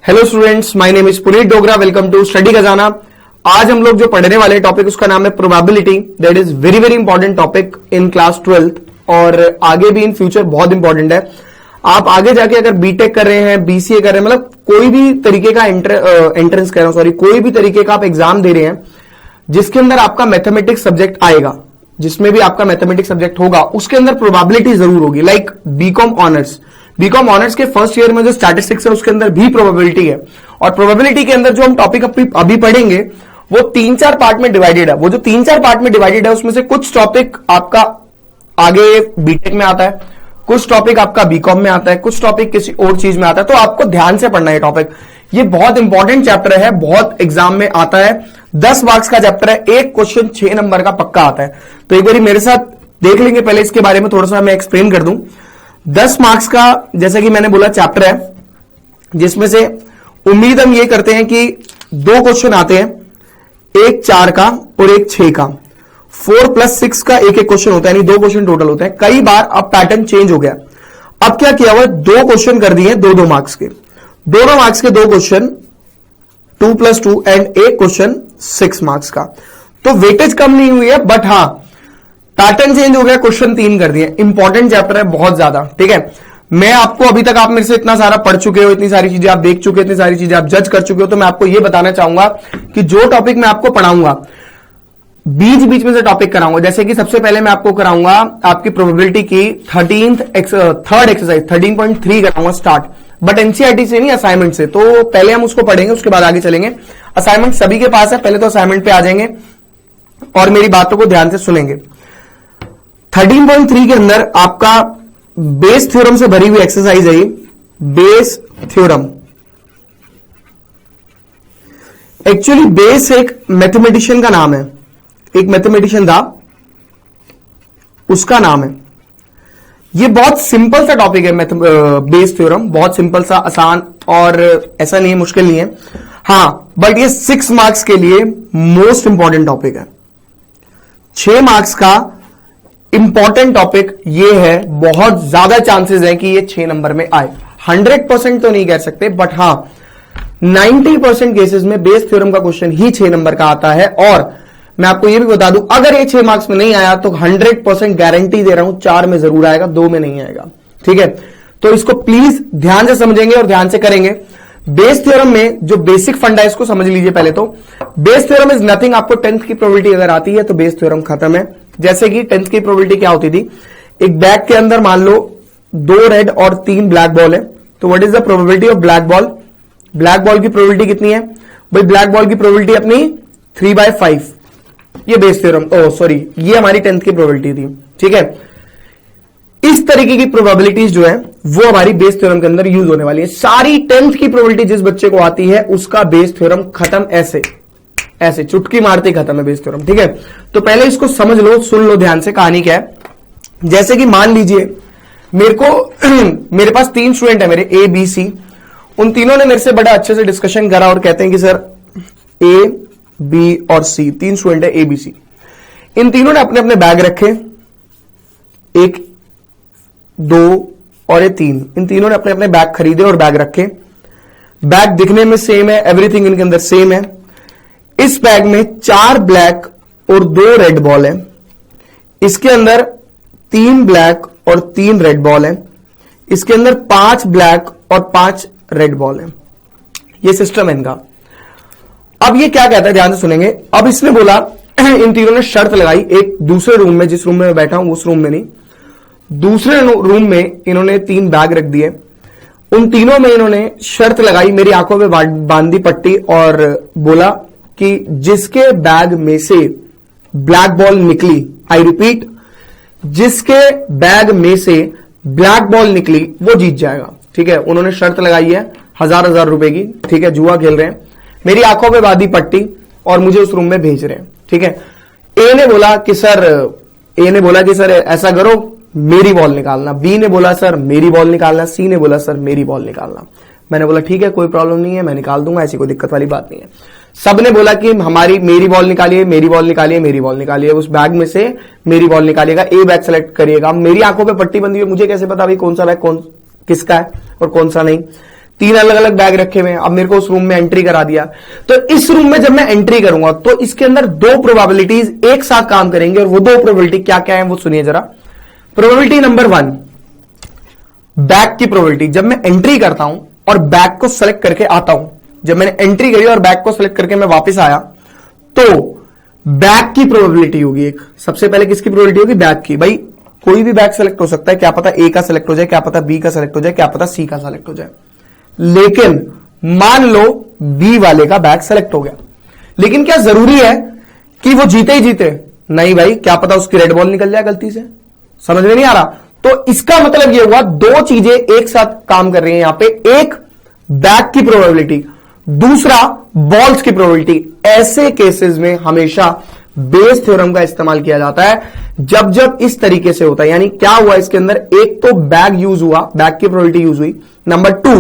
Hello students, my name is Puneet Dogra. Welcome to study Khazana. आज हम लोग जो पढ़ने वाले टॉपिक उसका नाम है probability. That is very very important topic in class 12th और आगे भी इन फ्यूचर बहुत इंपॉर्टेंट है। आप आगे जाके अगर बीटेक कर रहे हैं, बीसीए कर रहे हैं, मतलब कोई भी तरीके का एंट्रेंस कर रहे हो, सॉरी कोई भी तरीके का आप एग्जाम दे रहे हैं जिसके अंदर आपका मैथमेटिक्स सब्जेक्ट आएगा, जिसमें भी आपका मैथमेटिक्स सब्जेक्ट होगा उसके अंदर प्रोबेबिलिटी जरूर होगी। लाइक बीकॉम ऑनर्स के फर्स्ट ईयर में जो स्टैटिस्टिक्स है उसके अंदर भी प्रोबेबिलिटी है। और प्रोबेबिलिटी के अंदर जो हम टॉपिक अभी पढ़ेंगे वो 3-4 पार्ट में डिवाइडेड है। वो जो 3-4 पार्ट में डिवाइडेड है उसमें से कुछ टॉपिक आपका आगे बीटेक में आता है, कुछ टॉपिक आपका बीकॉम में आता है, कुछ टॉपिक किसी और चीज में आता है। तो आपको ध्यान से पढ़ना है टॉपिक। ये बहुत इंपॉर्टेंट चैप्टर है, बहुत एग्जाम में आता है। 10 मार्क्स का चैप्टर है, एक क्वेश्चन 6 नंबर का पक्का आता है। तो एक बार मेरे साथ देख लेंगे, पहले इसके बारे में थोड़ा सा मैं एक्सप्लेन कर दूं। 10 मार्क्स का जैसे कि मैंने बोला चैप्टर है, जिसमें से उम्मीद हम ये करते हैं कि 2 क्वेश्चन आते हैं, एक 4 का और एक 6 का। 4 + 6 का एक क्वेश्चन होता है, यानी 2 क्वेश्चन टोटल होते हैं। कई बार अब पैटर्न चेंज हो गया। अब क्या किया हुआ, 2 क्वेश्चन कर दिए 2-2 मार्क्स के, 2 मार्क्स के 2 क्वेश्चन 2 + 2 एंड एक क्वेश्चन 6 मार्क्स का। तो वेटेज कम नहीं हुई है, बट हां पैटर्न चेंज हो गया, क्वेश्चन 3 कर दिए। इंपॉर्टेंट चैप्टर है बहुत ज्यादा, ठीक है। मैं आपको अभी तक आप मेरे से इतना सारा पढ़ चुके हो, इतनी सारी चीजें आप देख चुके हो, इतनी सारी चीजें आप जज कर चुके हो, तो मैं आपको यह बताना चाहूंगा कि जो टॉपिक मैं आपको पढ़ाऊंगा बीच बीच में से टॉपिक कराऊंगा। जैसे कि सबसे पहले मैं आपको कराऊंगा आपकी प्रोबेबिलिटी की थर्ड एक्सरसाइज 13.3 कराऊंगा स्टार्ट, बट एनसीईआरटी से नहीं, असाइनमेंट से। तो पहले हम उसको पढ़ेंगे, उसके बाद आगे चलेंगे। असाइनमेंट सभी के पास है, पहले तो असाइनमेंट पे आ जाएंगे और मेरी बातों को ध्यान से सुनेंगे। 13.3 के अंदर आपका बेस थ्योरम से भरी हुई एक्सरसाइज है। बेस थ्योरम, एक्चुअली बेस एक मैथमेटिशियन का नाम है, एक मैथमेटिशियन था, उसका नाम है। ये बहुत सिंपल सा टॉपिक है बेस थ्योरम, बहुत सिंपल सा, आसान, और ऐसा नहीं है, मुश्किल नहीं है। हां, बट ये 6 मार्क्स के लिए मोस्ट इंपॉर्टेंट टॉपिक है। 6 मार्क्स का इंपॉर्टेंट टॉपिक ये है, बहुत ज्यादा चांसेस है कि ये 6 नंबर में आए। 100% तो नहीं कह सकते, बट हां 90% केसेस में बेस थ्योरम का क्वेश्चन ही 6 नंबर का आता है। और मैं आपको यह भी बता दूं, अगर ये 6 मार्क्स में नहीं आया तो 100% गारंटी दे रहा हूं 4 में जरूर आएगा, 2 में नहीं आएगा, ठीक है। तो इसको प्लीज ध्यान से समझेंगे और ध्यान से करेंगे। बेस थ्योरम में जो बेसिक फंडा है इसको समझ लीजिए पहले तो। Bayes theorem is nothing. आपको 10th की प्रोबेबिलिटी अगर आती है तो बेस थ्योरम खत्म है। जैसे कि 10th की प्रोबेबिलिटी क्या होती थी, एक बैग के अंदर मान लो 2 रेड और 3 ब्लैक बॉल है, तो what is the probability of black ball. Black ball की प्रोबेबिलिटी कितनी है भाई, ब्लैक बॉल की प्रोबेबिलिटी अपनी 3/5। ये बेस थ्योरम, सॉरी ये हमारी 10th की प्रोबेबिलिटी थी, ठीक है। इस तरीके की प्रोबेबिलिटीज जो है वो हमारी बेस थ्योरम के अंदर यूज होने वाली है। सारी 10th की प्रोबेबिलिटी जिस बच्चे को आती है उसका बेस थ्योरम खत्म, ऐसे ऐसे चुटकी मारते खत्म है बेस थ्योरम, ठीक है। तो पहले इसको समझ लो, सुन लो ध्यान से, कहानी क्या है। जैसे कि मान लीजिए मेरे पास 3 स्टूडेंट है मेरे, ए बी सी। उन तीनों ने मेरे से बड़ा अच्छे से डिस्कशन करा और कहते हैं कि सर ए बी और सी, 3 स्टूडेंट है ए बी सी। इन तीनों ने अपने अपने बैग रखे, 1 2 और ये 3। इन तीनों ने अपने अपने बैग खरीदे और बैग रखे। बैग दिखने में सेम है, एवरीथिंग इनके अंदर सेम है। इस बैग में 4 ब्लैक और 2 रेड बॉल है। इसके अंदर 3 ब्लैक और 3 रेड बॉल है। इसके अंदर 5 ब्लैक और 5 रेड बॉल है। ये सिस्टम है इनका। अब ये क्या कहता है, ध्यान से सुनेंगे। अब इसने बोला, इन तीनों ने शर्त लगाई, एक दूसरे रूम में, जिस रूम में मैं बैठा हूं उस रूम में नहीं, दूसरे रूम में इन्होंने 3 बैग रख दिए। उन तीनों में इन्होंने शर्त लगाई, मेरी आंखों में बांधी पट्टी, और बोला कि जिसके बैग में से ब्लैक बॉल निकली, आई रिपीट, जिसके बैग में से ब्लैक बॉल निकली वो जीत जाएगा, ठीक है। उन्होंने शर्त लगाई है 1000 रुपए की, ठीक है, जुआ खेल रहे हैं। मेरी आंखों में बांधी पट्टी और मुझे उस रूम में भेज रहे हैं, ठीक है। ए ने बोला कि सर ऐसा करो, मेरी बॉल निकालना। बी ने बोला सर मेरी बॉल निकालना। सी ने बोला सर मेरी बॉल निकालना। मैंने बोला ठीक है, कोई प्रॉब्लम नहीं है, मैं निकाल दूंगा, ऐसी कोई दिक्कत वाली बात नहीं है। सब ने बोला कि मेरी बॉल निकालिए, मेरी बॉल निकालिए, मेरी बॉल निकालिए। उस बैग में से मेरी बॉल निकालिएगा, ए बैग सेलेक्ट करिएगा। मेरी आंखों पे पट्टी बंदी हुई, मुझे कैसे पता भाई कौन सा बैग किसका है और कौन सा नहीं। 3 अलग अलग बैग रखे हुए हैं, अब मेरे को उस रूम में एंट्री करा दिया, तो इस रूम में जब मैं एंट्री करूंगा तो इसके अंदर 2 प्रोबेबिलिटीज एक साथ काम करेंगे, और वो 2 प्रोबेबिलिटी क्या क्या है वो सुनिए जरा। प्रोबेबिलिटी नंबर 1, बैग की प्रोबेबिलिटी, जब मैं एंट्री करता हूं और बैग को सेलेक्ट करके आता हूं, जब मैंने एंट्री करी और बैग को सेलेक्ट करके मैं वापस आया, तो बैग की प्रोबेबिलिटी होगी एक। सबसे पहले किसकी प्रोबेबिलिटी होगी? बैग की। भाई कोई भी बैग सेलेक्ट हो सकता है, क्या पता ए का सेलेक्ट हो जाए, क्या पता बी का सेलेक्ट हो जाए, क्या पता सी का सेलेक्ट हो जाए, लेकिन मान लो बी वाले का बैग सेलेक्ट हो गया, लेकिन क्या जरूरी है कि वो जीते ही जीते? नहीं भाई, क्या पता उसकी रेड बॉल निकल जाए गलती से। समझ में नहीं आ रहा? तो इसका मतलब ये हुआ 2 चीजें एक साथ काम कर रही हैं यहां पे, एक बैग की प्रोबेबिलिटी, दूसरा बॉल्स की प्रोबेबिलिटी। ऐसे केसेस में हमेशा बेस थ्योरम का इस्तेमाल किया जाता है जब जब इस तरीके से होता है। यानी क्या हुआ इसके अंदर, एक तो बैग यूज हुआ, बैग की प्रोबेबिलिटी यूज हुई, नंबर 2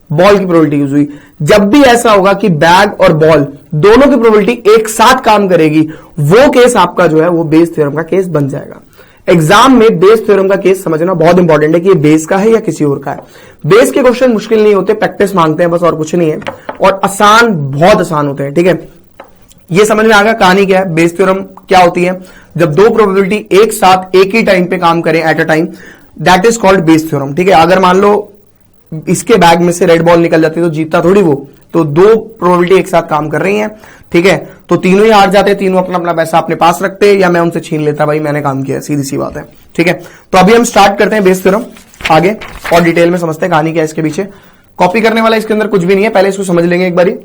बॉल की प्रोबेबिलिटी यूज हुई। जब भी ऐसा होगा कि बैग और बॉल दोनों की प्रोबेबिलिटी एक साथ काम करेगी, वो केस आपका जो है वो बेस थ्योरम का केस बन जाएगा। एग्जाम में बेस थ्योरम का केस समझना बहुत इंपॉर्टेंट है कि ये बेस का है या किसी और का है। बेस के क्वेश्चन मुश्किल नहीं होते, प्रैक्टिस मांगते हैं बस, और कुछ नहीं है, और आसान, बहुत आसान होते हैं। ठीक है, ये समझ में आ गया कहानी क्या है, बेस थ्योरम क्या होती है। जब 2 प्रोबेबिलिटी एक साथ एक ही टाइम पे काम करें at a time, that is called Bayes theorem. ठीक है, अगर मान लो इसके बैग में से रेड बॉल निकल जाती है तो जीतता थोड़ी वो, तो 2 प्रोबेबिलिटी एक साथ काम कर रही हैं। ठीक है, तो तीनों ही हार जाते, तीनों अपना अपना पैसा अपने पास रखते, या मैं उनसे छीन लेता, भाई मैंने काम किया, सीधी सी बात है। ठीक है, तो अभी हम स्टार्ट करते हैं बेस थ्योरम, आगे और डिटेल में समझते हैं कहानी क्या है इसके पीछे। कॉपी करने वाला इसके अंदर कुछ भी नहीं है, पहले इसको समझ लेंगे एक बारी।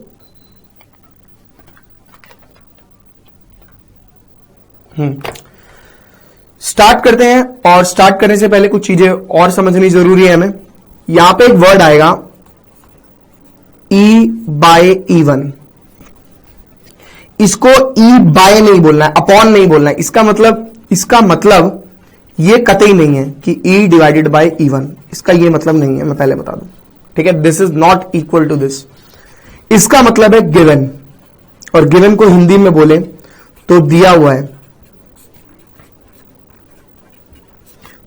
स्टार्ट करते हैं, और स्टार्ट करने से पहले कुछ चीजें और समझनी जरूरी है हमें। यहां पे एक वर्ड आएगा ई बाय इवन, इसको ई बाय नहीं बोलना है, अपॉन नहीं बोलना है। इसका मतलब ये कतई नहीं है कि ई डिवाइडेड बाय इवन, इसका ये मतलब नहीं है, मैं पहले बता दूं। ठीक है, this is not equal to this. इसका मतलब है गिवन, और गिवन को हिंदी में बोले तो दिया हुआ है।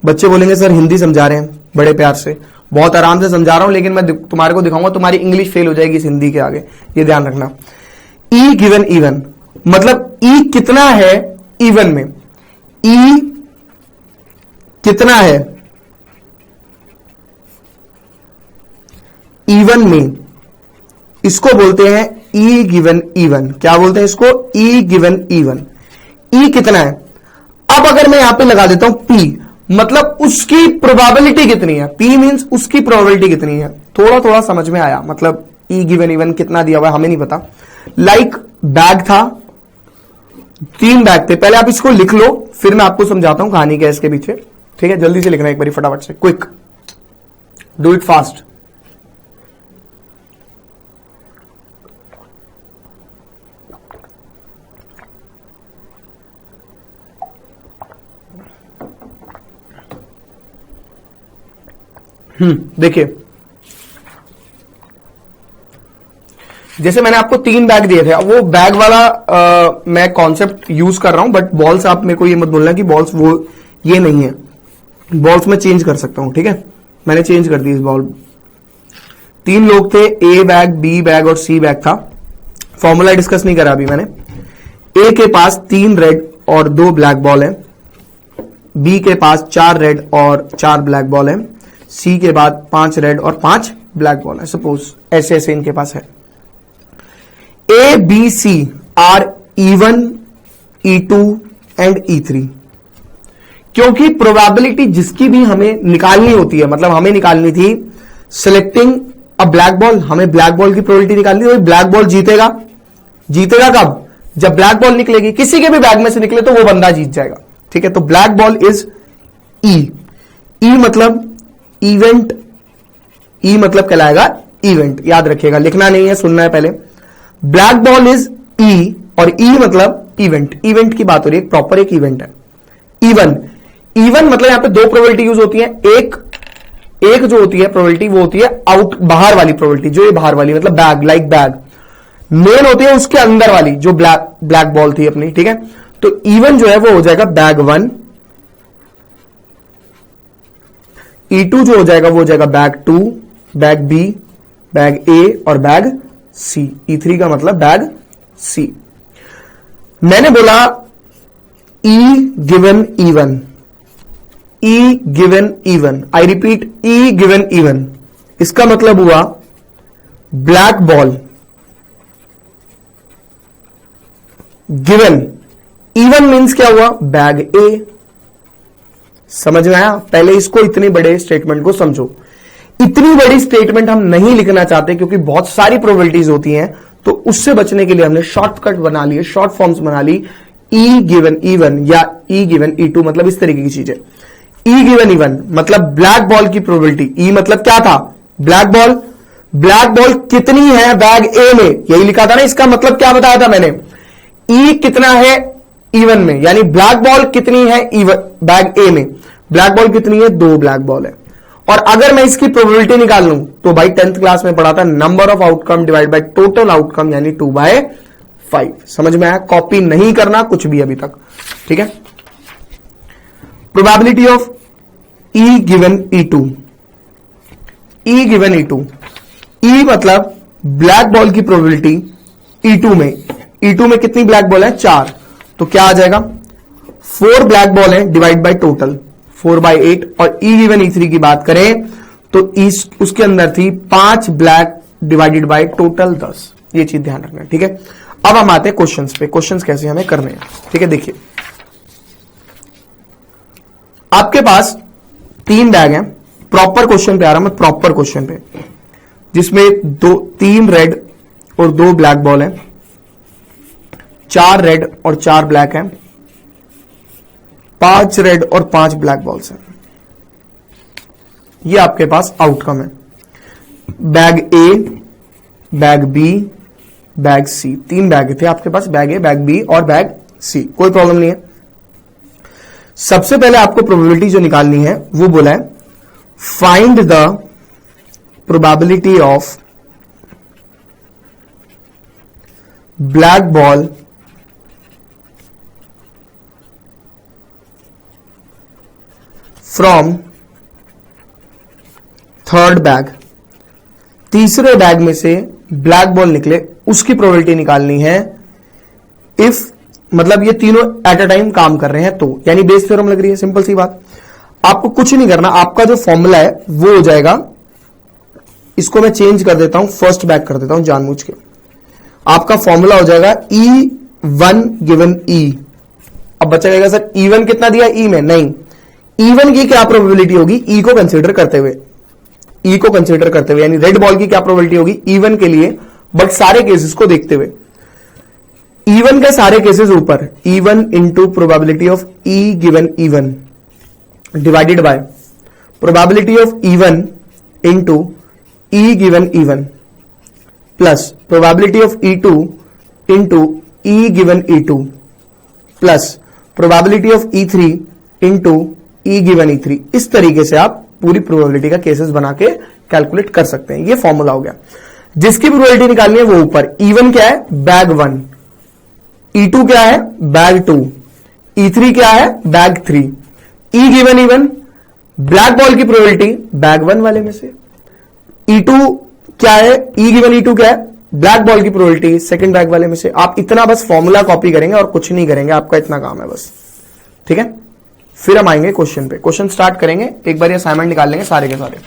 बच्चे बोलेंगे सर हिंदी समझा रहे हैं, बड़े प्यार से, बहुत आराम से समझा रहा हूं, लेकिन मैं तुम्हारे को दिखाऊंगा, तुम्हारी इंग्लिश फेल हो जाएगी इस हिंदी के आगे, ये ध्यान रखना। ई गिवन इवन मतलब ई कितना है इवन में, ई कितना है इवन में, इसको बोलते हैं ई गिवन इवन। क्या बोलते हैं इसको? ई गिवन इवन। ई कितना है? अब अगर मैं यहां पे लगा देता हूं पी, मतलब उसकी प्रोबेबिलिटी कितनी है। पी मींस उसकी प्रोबेबिलिटी कितनी है। थोड़ा थोड़ा समझ में आया, मतलब ई गिवन इवन कितना दिया हुआ है हमें नहीं पता। लाइक बैग था, 3 बैग थे, पहले आप इसको लिख लो, फिर मैं आपको समझाता हूं कहानी क्या है इसके पीछे। ठीक है, जल्दी से लिखना एक बार फटाफट से, क्विक, डू इट फास्ट। देखिए, जैसे मैंने आपको 3 बैग दिए थे, अब वो बैग वाला मैं कॉन्सेप्ट यूज कर रहा हूं, बट बॉल्स आप मेरे को ये मत बोलना कि बॉल्स वो ये नहीं है, बॉल्स मैं चेंज कर सकता हूं। ठीक है, मैंने चेंज कर दी इस बॉल। 3 लोग थे, ए बैग, बी बैग और सी बैग था। फॉर्मूला डिस्कस नहीं करा अभी मैंने। ए के पास 3 रेड और 2 ब्लैक बॉल है, बी के पास 4 रेड और 4 ब्लैक बॉल है, सी के बाद 5 रेड और 5 ब्लैक बॉल है। सपोज ऐसे ऐसे इनके पास है। A B C are E1, E2 and E3। क्योंकि प्रोबेबिलिटी जिसकी भी हमें निकालनी होती है, मतलब हमें निकालनी थी सिलेक्टिंग अ ब्लैक बॉल, हमें ब्लैक बॉल की प्रोबेबिलिटी निकालनी थी। ब्लैक बॉल जीतेगा, जीतेगा कब? जब ब्लैक बॉल निकलेगी, किसी के भी बैग में से निकले तो वो बंदा जीत जाएगा। ठीक है, तो ब्लैक बॉल इज ई। ई मतलब इवेंट, ई मतलब कहलाएगा इवेंट, याद रखिएगा, लिखना नहीं है, सुनना है पहले। ब्लैक बॉल इज ई, और ई मतलब इवेंट, इवेंट की बात हो रही है, प्रॉपर एक इवेंट है। इवन, इवन मतलब यहां पे 2 प्रोबेबिलिटी यूज होती है। एक जो होती है प्रोबेबिलिटी वो होती है आउट, बाहर वाली प्रोबेबिलिटी, जो ये बाहर वाली मतलब बैग, लाइक बैग। मेन होती है उसके अंदर वाली जो ब्लैक बॉल थी अपनी। ठीक है, तो इवन जो है वो हो जाएगा बैग 1, E2 जो हो जाएगा वो हो जाएगा बैग 2, बैग बी, बैग ए और बैग सी। E3 का मतलब बैग सी। मैंने बोला E given even, E given even, I repeat E given even, इसका मतलब हुआ black ball given even means क्या हुआ, बैग ए। समझ में आया? पहले इसको इतने बड़े स्टेटमेंट को समझो। इतनी बड़ी स्टेटमेंट हम नहीं लिखना चाहते क्योंकि बहुत सारी प्रोबेबिलिटीज होती हैं, तो उससे बचने के लिए हमने शॉर्टकट बना लिए, शॉर्ट फॉर्म्स बना ली। E गिवन इवन या E गिवन E2 मतलब इस तरीके की चीजें। E गिवन इवन मतलब ब्लैक बॉल की प्रोबेबिलिटी। E मतलब क्या था, ब्लैक बॉल। ब्लैक बॉल कितनी है बैग ए में, यही लिखा था ना। इसका मतलब क्या बताया था मैंने, E कितना है इवन में, यानी ब्लैक बॉल कितनी है बैग ए में। ब्लैक बॉल कितनी है, 2 ब्लैक बॉल है। और अगर मैं इसकी प्रोबेबिलिटी निकाल लूं तो भाई 10th क्लास में पढ़ा था, number of outcome divide by total outcome यानी 2/5। समझ में आया? कॉपी नहीं करना कुछ भी अभी तक, ठीक है। Probability of E given E2, E given E2, E मतलब ब्लैक बॉल की प्रोबेबिलिटी E2 में। E2 में कितनी ब्लैक बॉल है, 4, तो क्या आ जाएगा, 4 ब्लैक बॉल है डिवाइड बाय टोटल 4/8। और E गिवन E3 की बात करें तो उसके अंदर थी 5 ब्लैक डिवाइडेड बाय टोटल 10। ये चीज ध्यान रखना, ठीक है। अब हम आते हैं क्वेश्चंस पे, क्वेश्चंस कैसे हमें करने हैं, ठीक है। देखिए आपके पास 3 बैग हैं, प्रॉपर क्वेश्चन पे आ रहा मैं, प्रॉपर क्वेश्चन पे, जिसमें 3 रेड और 2 ब्लैक बॉल है, 4 रेड और 4 ब्लैक है, 5 रेड और 5 ब्लैक बॉल्स हैं। ये आपके पास आउटकम है। बैग ए, बैग बी, बैग सी, 3 बैग थे आपके पास, बैग ए, बैग बी और बैग सी। कोई प्रॉब्लम नहीं है। सबसे पहले आपको प्रोबेबिलिटी जो निकालनी है वो बोला है find the probability of black ball from third bag. तीसरे बैग में से ब्लैक बॉल निकले उसकी प्रोबेबिलिटी निकालनी है। इफ मतलब ये तीनों एट अ टाइम काम कर रहे हैं तो, यानी बेस थ्योरम लग रही है, सिंपल सी बात। आपको कुछ नहीं करना, आपका जो फॉर्मूला है वो हो जाएगा, इसको मैं चेंज कर देता हूं, फर्स्ट बैग कर देता हूं जानबूझ के। आपका फॉर्मूला हो जाएगा E1 गिवन E। अब बच्चा कहेगा सर E1 कितना दिया E में, नहीं, E1 की क्या प्रोबेबिलिटी होगी E को कंसीडर करते हुए, E को कंसीडर करते हुए, यानी रेड बॉल की क्या प्रोबेबिलिटी होगी E1 के लिए, बट सारे केसेस को देखते हुए। E1 के सारे केसेस ऊपर, E1 into probability of E given E1 divided by probability of E1 into E given E1 plus probability of E2 into E given E2 plus probability of E3 into E given E3। इस तरीके से आप पूरी probability का cases बना के calculate कर सकते हैं। ये फॉर्मूला हो गया। जिसकी प्रोबेबिलिटी निकालनी है वो ऊपर, E1 क्या है, बैग 1, E2 क्या है, बैग 2, E3 क्या है, bag 3। E given E1 black ball की प्रोबेबिलिटी बैग 1 वाले में से, E2 क्या है, E गिवन E2 क्या है, ब्लैक बॉल की प्रोबेबिलिटी सेकंड बैग वाले में से। आप इतना बस फॉर्मूला कॉपी करेंगे और कुछ नहीं करेंगे, आपका इतना काम है बस, ठीक है। फिर हम आएंगे क्वेश्चन पे, क्वेश्चन स्टार्ट करेंगे। एक बार ये असाइनमेंट निकाल लेंगे सारे के सारे।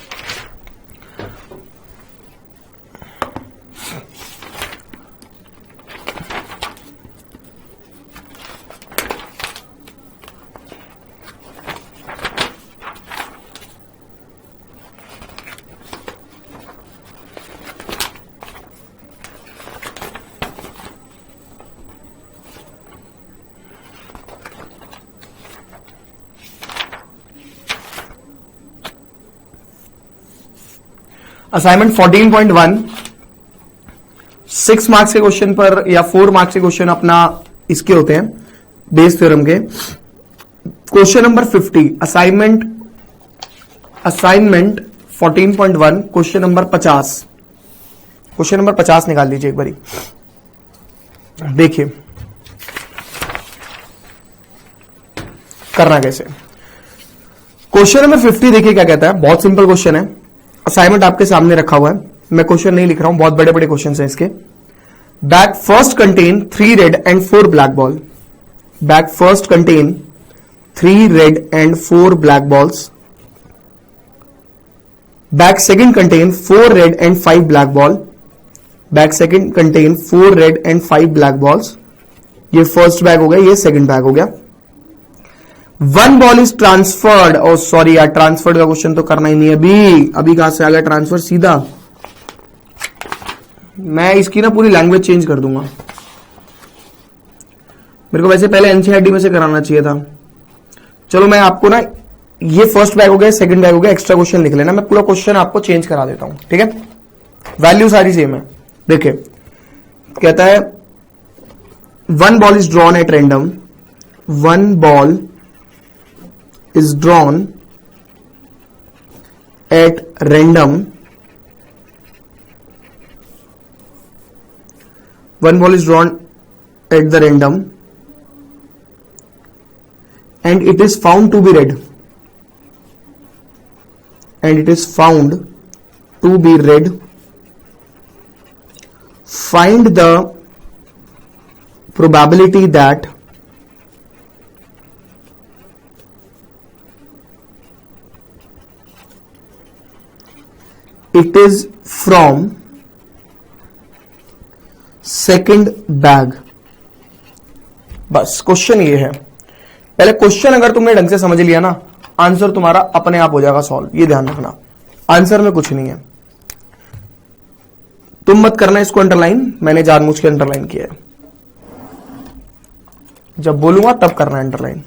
असाइनमेंट 14.1 6 मार्क्स के क्वेश्चन पर या 4 मार्क्स के क्वेश्चन अपना इसके होते हैं बेस थ्योरम के। Question number 50 assignment 14.1 question number 50, question number 50 निकाल लीजिए एक बारी। देखिए करना कैसे। क्वेश्चन नंबर 50 देखिए क्या कहता है, बहुत सिंपल क्वेश्चन है। असाइनमेंट आपके सामने रखा हुआ है, मैं क्वेश्चन नहीं लिख रहा हूं, बहुत बड़े बड़े क्वेश्चन हैं इसके। Bag first contain 3 red and 4 black ball. Bag first contain 3 red and 4 black balls. Bag second contain 4 red and 5 black ball. Bag second contain 4 red and 5 black balls. ये फर्स्ट बैग हो गया, ये second bag हो गया। 1 ball is transferred. Oh sorry यार, transferred का question तो करना ही नहीं है अभी कहां से आ गया ट्रांसफर सीधा। मैं इसकी ना पूरी लैंग्वेज चेंज कर दूंगा। मेरे को वैसे पहले एनसीईआरटी में से कराना चाहिए था। चलो मैं आपको ना, ये फर्स्ट बैग हो गया, सेकंड बैग हो गया, एक्स्ट्रा क्वेश्चन लिख लेना, मैं पूरा क्वेश्चन आपको चेंज करा देता हूं, ठीक है। वैल्यू सारी सेम है। देखिए कहता है 1 ball is drawn at random. 1 ball is drawn at random. 1 ball is drawn at the random and it is found to be red. And it is found to be red. Find the probability that it is from second bag। बस question ये है। पहले question अगर तुमने ढंग से समझ लिया ना, आंसर तुम्हारा अपने आप हो जाएगा सॉल्व। ये ध्यान रखना, आंसर में कुछ नहीं है। तुम मत करना इसको अंडरलाइन, मैंने जानबूझ के अंडरलाइन किया है। जब बोलूंगा तब करना अंडरलाइन।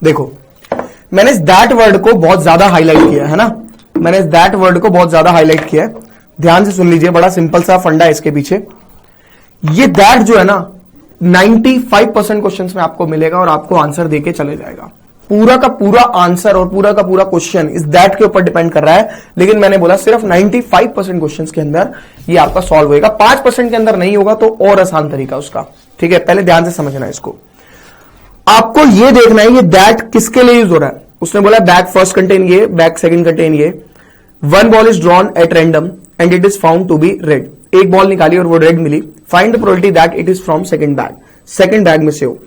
देखो मैंने इस दैट वर्ड को बहुत ज्यादा हाईलाइट किया है ना, मैंने इस दैट वर्ड को बहुत ज्यादा हाईलाइट किया है। ध्यान से सुन लीजिए, बड़ा सिंपल सा फंडा है इसके पीछे। ये दैट जो है ना 95% क्वेश्चंस में आपको मिलेगा और आपको आंसर देके चले जाएगा। पूरा का पूरा आंसर और पूरा का पूरा क्वेश्चन इस दैट के ऊपर डिपेंड कर रहा है, लेकिन मैंने बोला सिर्फ 95% क्वेश्चंस के अंदर ये आपका सॉल्व होएगा। 5% के अंदर नहीं होगा तो और आसान तरीका उसका, ठीक है। पहले ध्यान से समझना है इसको। आपको ये देखना है ये दैट किसके लिए यूज हो रहा है। उसने बोला बैग फर्स्ट कंटेन ये, बैग सेकंड कंटेन ये। 1 ball is drawn at random and it is found to be red. एक बॉल निकाली और वो रेड मिली। Find the probability that it is from second bag. Second bag में से हो।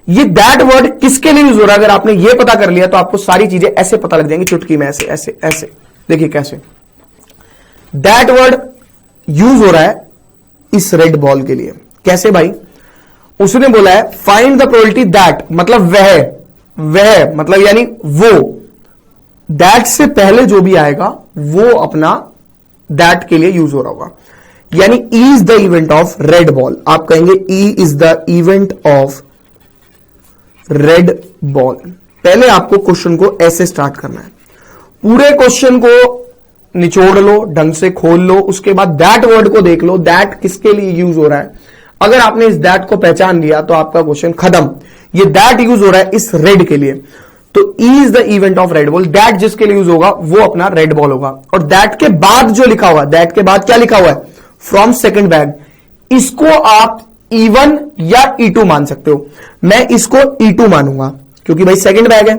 ये दैट वर्ड किसके लिए यूज हो रहा है, अगर आपने ये पता कर लिया तो आपको सारी चीजें ऐसे पता लग जाएंगी चुटकी में, ऐसे ऐसे ऐसे। देखिए कैसे दैट वर्ड यूज हो रहा है इस रेड बॉल के लिए। कैसे भाई, उसने बोला है फाइंड द प्रोबेबिलिटी दैट, मतलब वह मतलब यानी वो, दैट से पहले जो भी आएगा वो अपना दैट के लिए यूज हो रहा होगा। यानी E is the event of red ball. आप कहेंगे ई is the event of red ball. पहले आपको क्वेश्चन को ऐसे स्टार्ट करना है, पूरे क्वेश्चन को निचोड़ लो, ढंग से खोल लो, उसके बाद दैट वर्ड को देख लो, दैट किसके लिए यूज हो रहा है। अगर आपने इस दैट को पहचान लिया तो आपका क्वेश्चन खत्म। ये दैट यूज हो रहा है इस रेड के लिए, तो ई is the event of red ball. That जिसके लिए यूज होगा वो अपना रेड बॉल होगा। और दैट के बाद जो लिखा हुआ, दैट के बाद क्या लिखा हुआ है, फ्रॉम सेकंड बैग, इसको आप E1 या E2 मान सकते हो। मैं इसको E2 मानूंगा क्योंकि भाई सेकंड बैग है,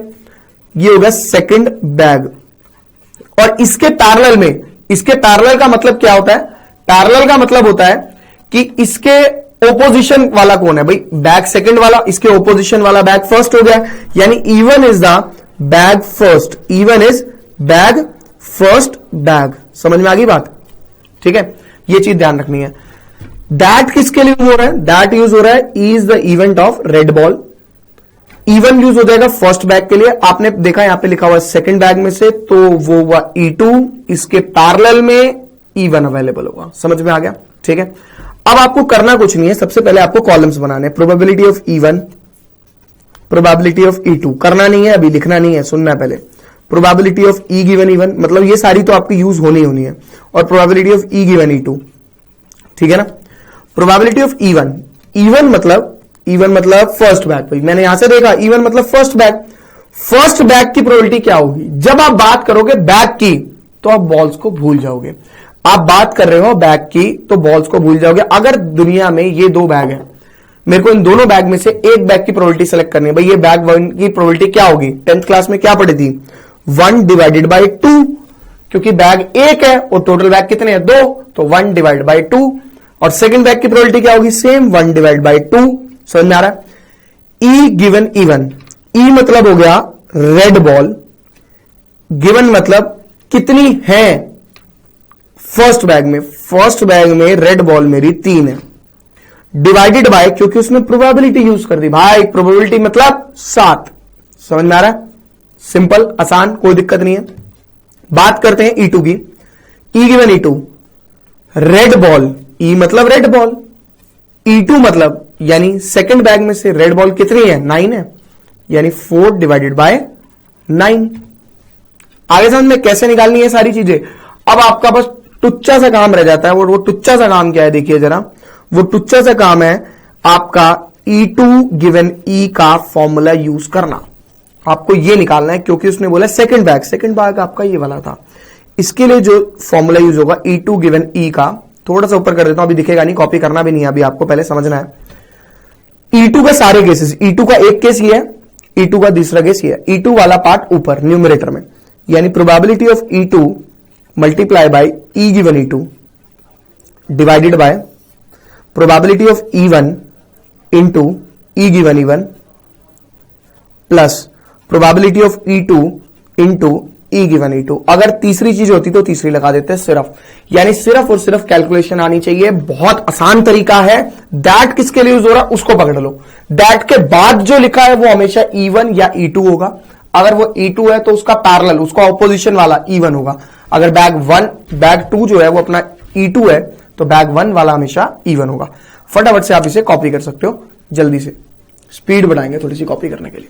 ये होगा सेकंड बैग। और इसके पैरेलल में, इसके पैरेलल का मतलब क्या होता है, पैरेलल का मतलब होता है कि इसके ओपोजिशन वाला कौन है भाई, बैग सेकंड वाला, इसके ओपोजिशन वाला बैग फर्स्ट हो गया। यानी E1 is the bag first, E1 is bag first bag. समझ में आ गई बात, ठीक है। ये चीज ध्यान रखनी है। दैट किसके लिए यूज हो रहा है, दैट यूज हो रहा है ई is the event of red ball. E1 use हो जाएगा फर्स्ट बैग के लिए। आपने देखा यहां पे लिखा हुआ है सेकंड बैग में से, तो वो हुआ E2, इसके पैरेलल में E1 अवेलेबल होगा। समझ में आ गया, ठीक है। अब आपको करना कुछ नहीं है, सबसे पहले आपको कॉलम्स बनाने हैं। Probability of E1, probability of E2, करना नहीं है अभी, लिखना नहीं है, सुनना है पहले। Probability of E given E1, मतलब ये सारी तो आपकी यूज होनी है। और probability of E given E2, ठीक है ना। प्रोबेबिलिटी ऑफ E1 मतलब फर्स्ट बैग। भाई मैंने यहां से देखा E1 मतलब फर्स्ट बैग। फर्स्ट बैग की प्रोबेबिलिटी क्या होगी, जब आप बात करोगे बैग की तो आप बॉल्स को भूल जाओगे। आप बात कर रहे हो बैग की तो बॉल्स को भूल जाओगे। अगर दुनिया में ये दो बैग है, मेरे को इन दोनों बैग में से एक बैग की प्रोबेबिलिटी सेलेक्ट करनी है। भाई ये बैग वन की प्रोबेबिलिटी क्या होगी, 10th क्लास में क्या पढ़ी थी, 1 डिवाइडेड बाई 2, क्योंकि बैग एक है और टोटल बैग कितने हैं, 2, तो 1 डिवाइड बाई 2। और सेकंड बैग की प्रोबेबिलिटी क्या होगी, सेम 1 डिवाइड बाई 2। समझ में आ रहा है। ई गिवन इवन, ई मतलब हो गया रेड बॉल, गिवन मतलब कितनी है फर्स्ट बैग में, फर्स्ट बैग में रेड बॉल मेरी 3 है, डिवाइडेड बाय, क्योंकि उसने प्रोबेबिलिटी यूज कर दी भाई, प्रोबेबिलिटी मतलब 7। समझ में आ रहा है, सिंपल आसान, कोई दिक्कत नहीं है। बात करते हैं E2 की। E given E2, red ball, E मतलब रेड बॉल, E2 मतलब यानी सेकंड बैग में से रेड बॉल कितनी है, 9 है, यानी 4 डिवाइडेड बाय 9। आगे समझ में कैसे निकालनी है सारी चीजें। अब आपका बस टुच्चा सा काम रह जाता है। वो टुच्चा सा काम क्या है, देखिए जरा, वो टुच्चा सा काम है आपका E2 गिवन E का फॉर्मूला यूज करना। आपको ये निकालना है, क्योंकि उसने बोला सेकंड बैग आपका ये वाला था। इसके लिए जो फॉर्मूला यूज होगा E2 गिवन E का, थोड़ा सा ऊपर कर देता हूं, अभी दिखेगा नहीं, कॉपी करना भी नहीं है, अभी आपको पहले समझना है। E2 का सारे केसेस, E2 का एक केस ये है, E2 का दूसरा केस ये है। E2 वाला पार्ट ऊपर न्यूमरेटर में, यानी probability of E2 multiply by E given E2 divided by probability of E1 into E given E1 plus probability of E2 into E given E2। अगर तीसरी चीज होती तो तीसरी लगा देते सिर्फ, यानी सिर्फ और सिर्फ कैलकुलेशन आनी चाहिए। बहुत आसान तरीका है। दैट किसके लिए यूज हो रहा है उसको पकड़ लो। दैट के बाद जो लिखा है वो हमेशा E1 या E2 होगा। अगर वो E2 है तो उसका पैरेलल, उसका ऑपोजिशन वाला E1 होगा। अगर बैग 2 जो है वो अपना E2 है तो बैग 1 वाला हमेशा E1 होगा। फटाफट से आप इसे कॉपी कर सकते हो, जल्दी से स्पीड बढ़ाएंगे थोड़ी सी कॉपी करने के लिए।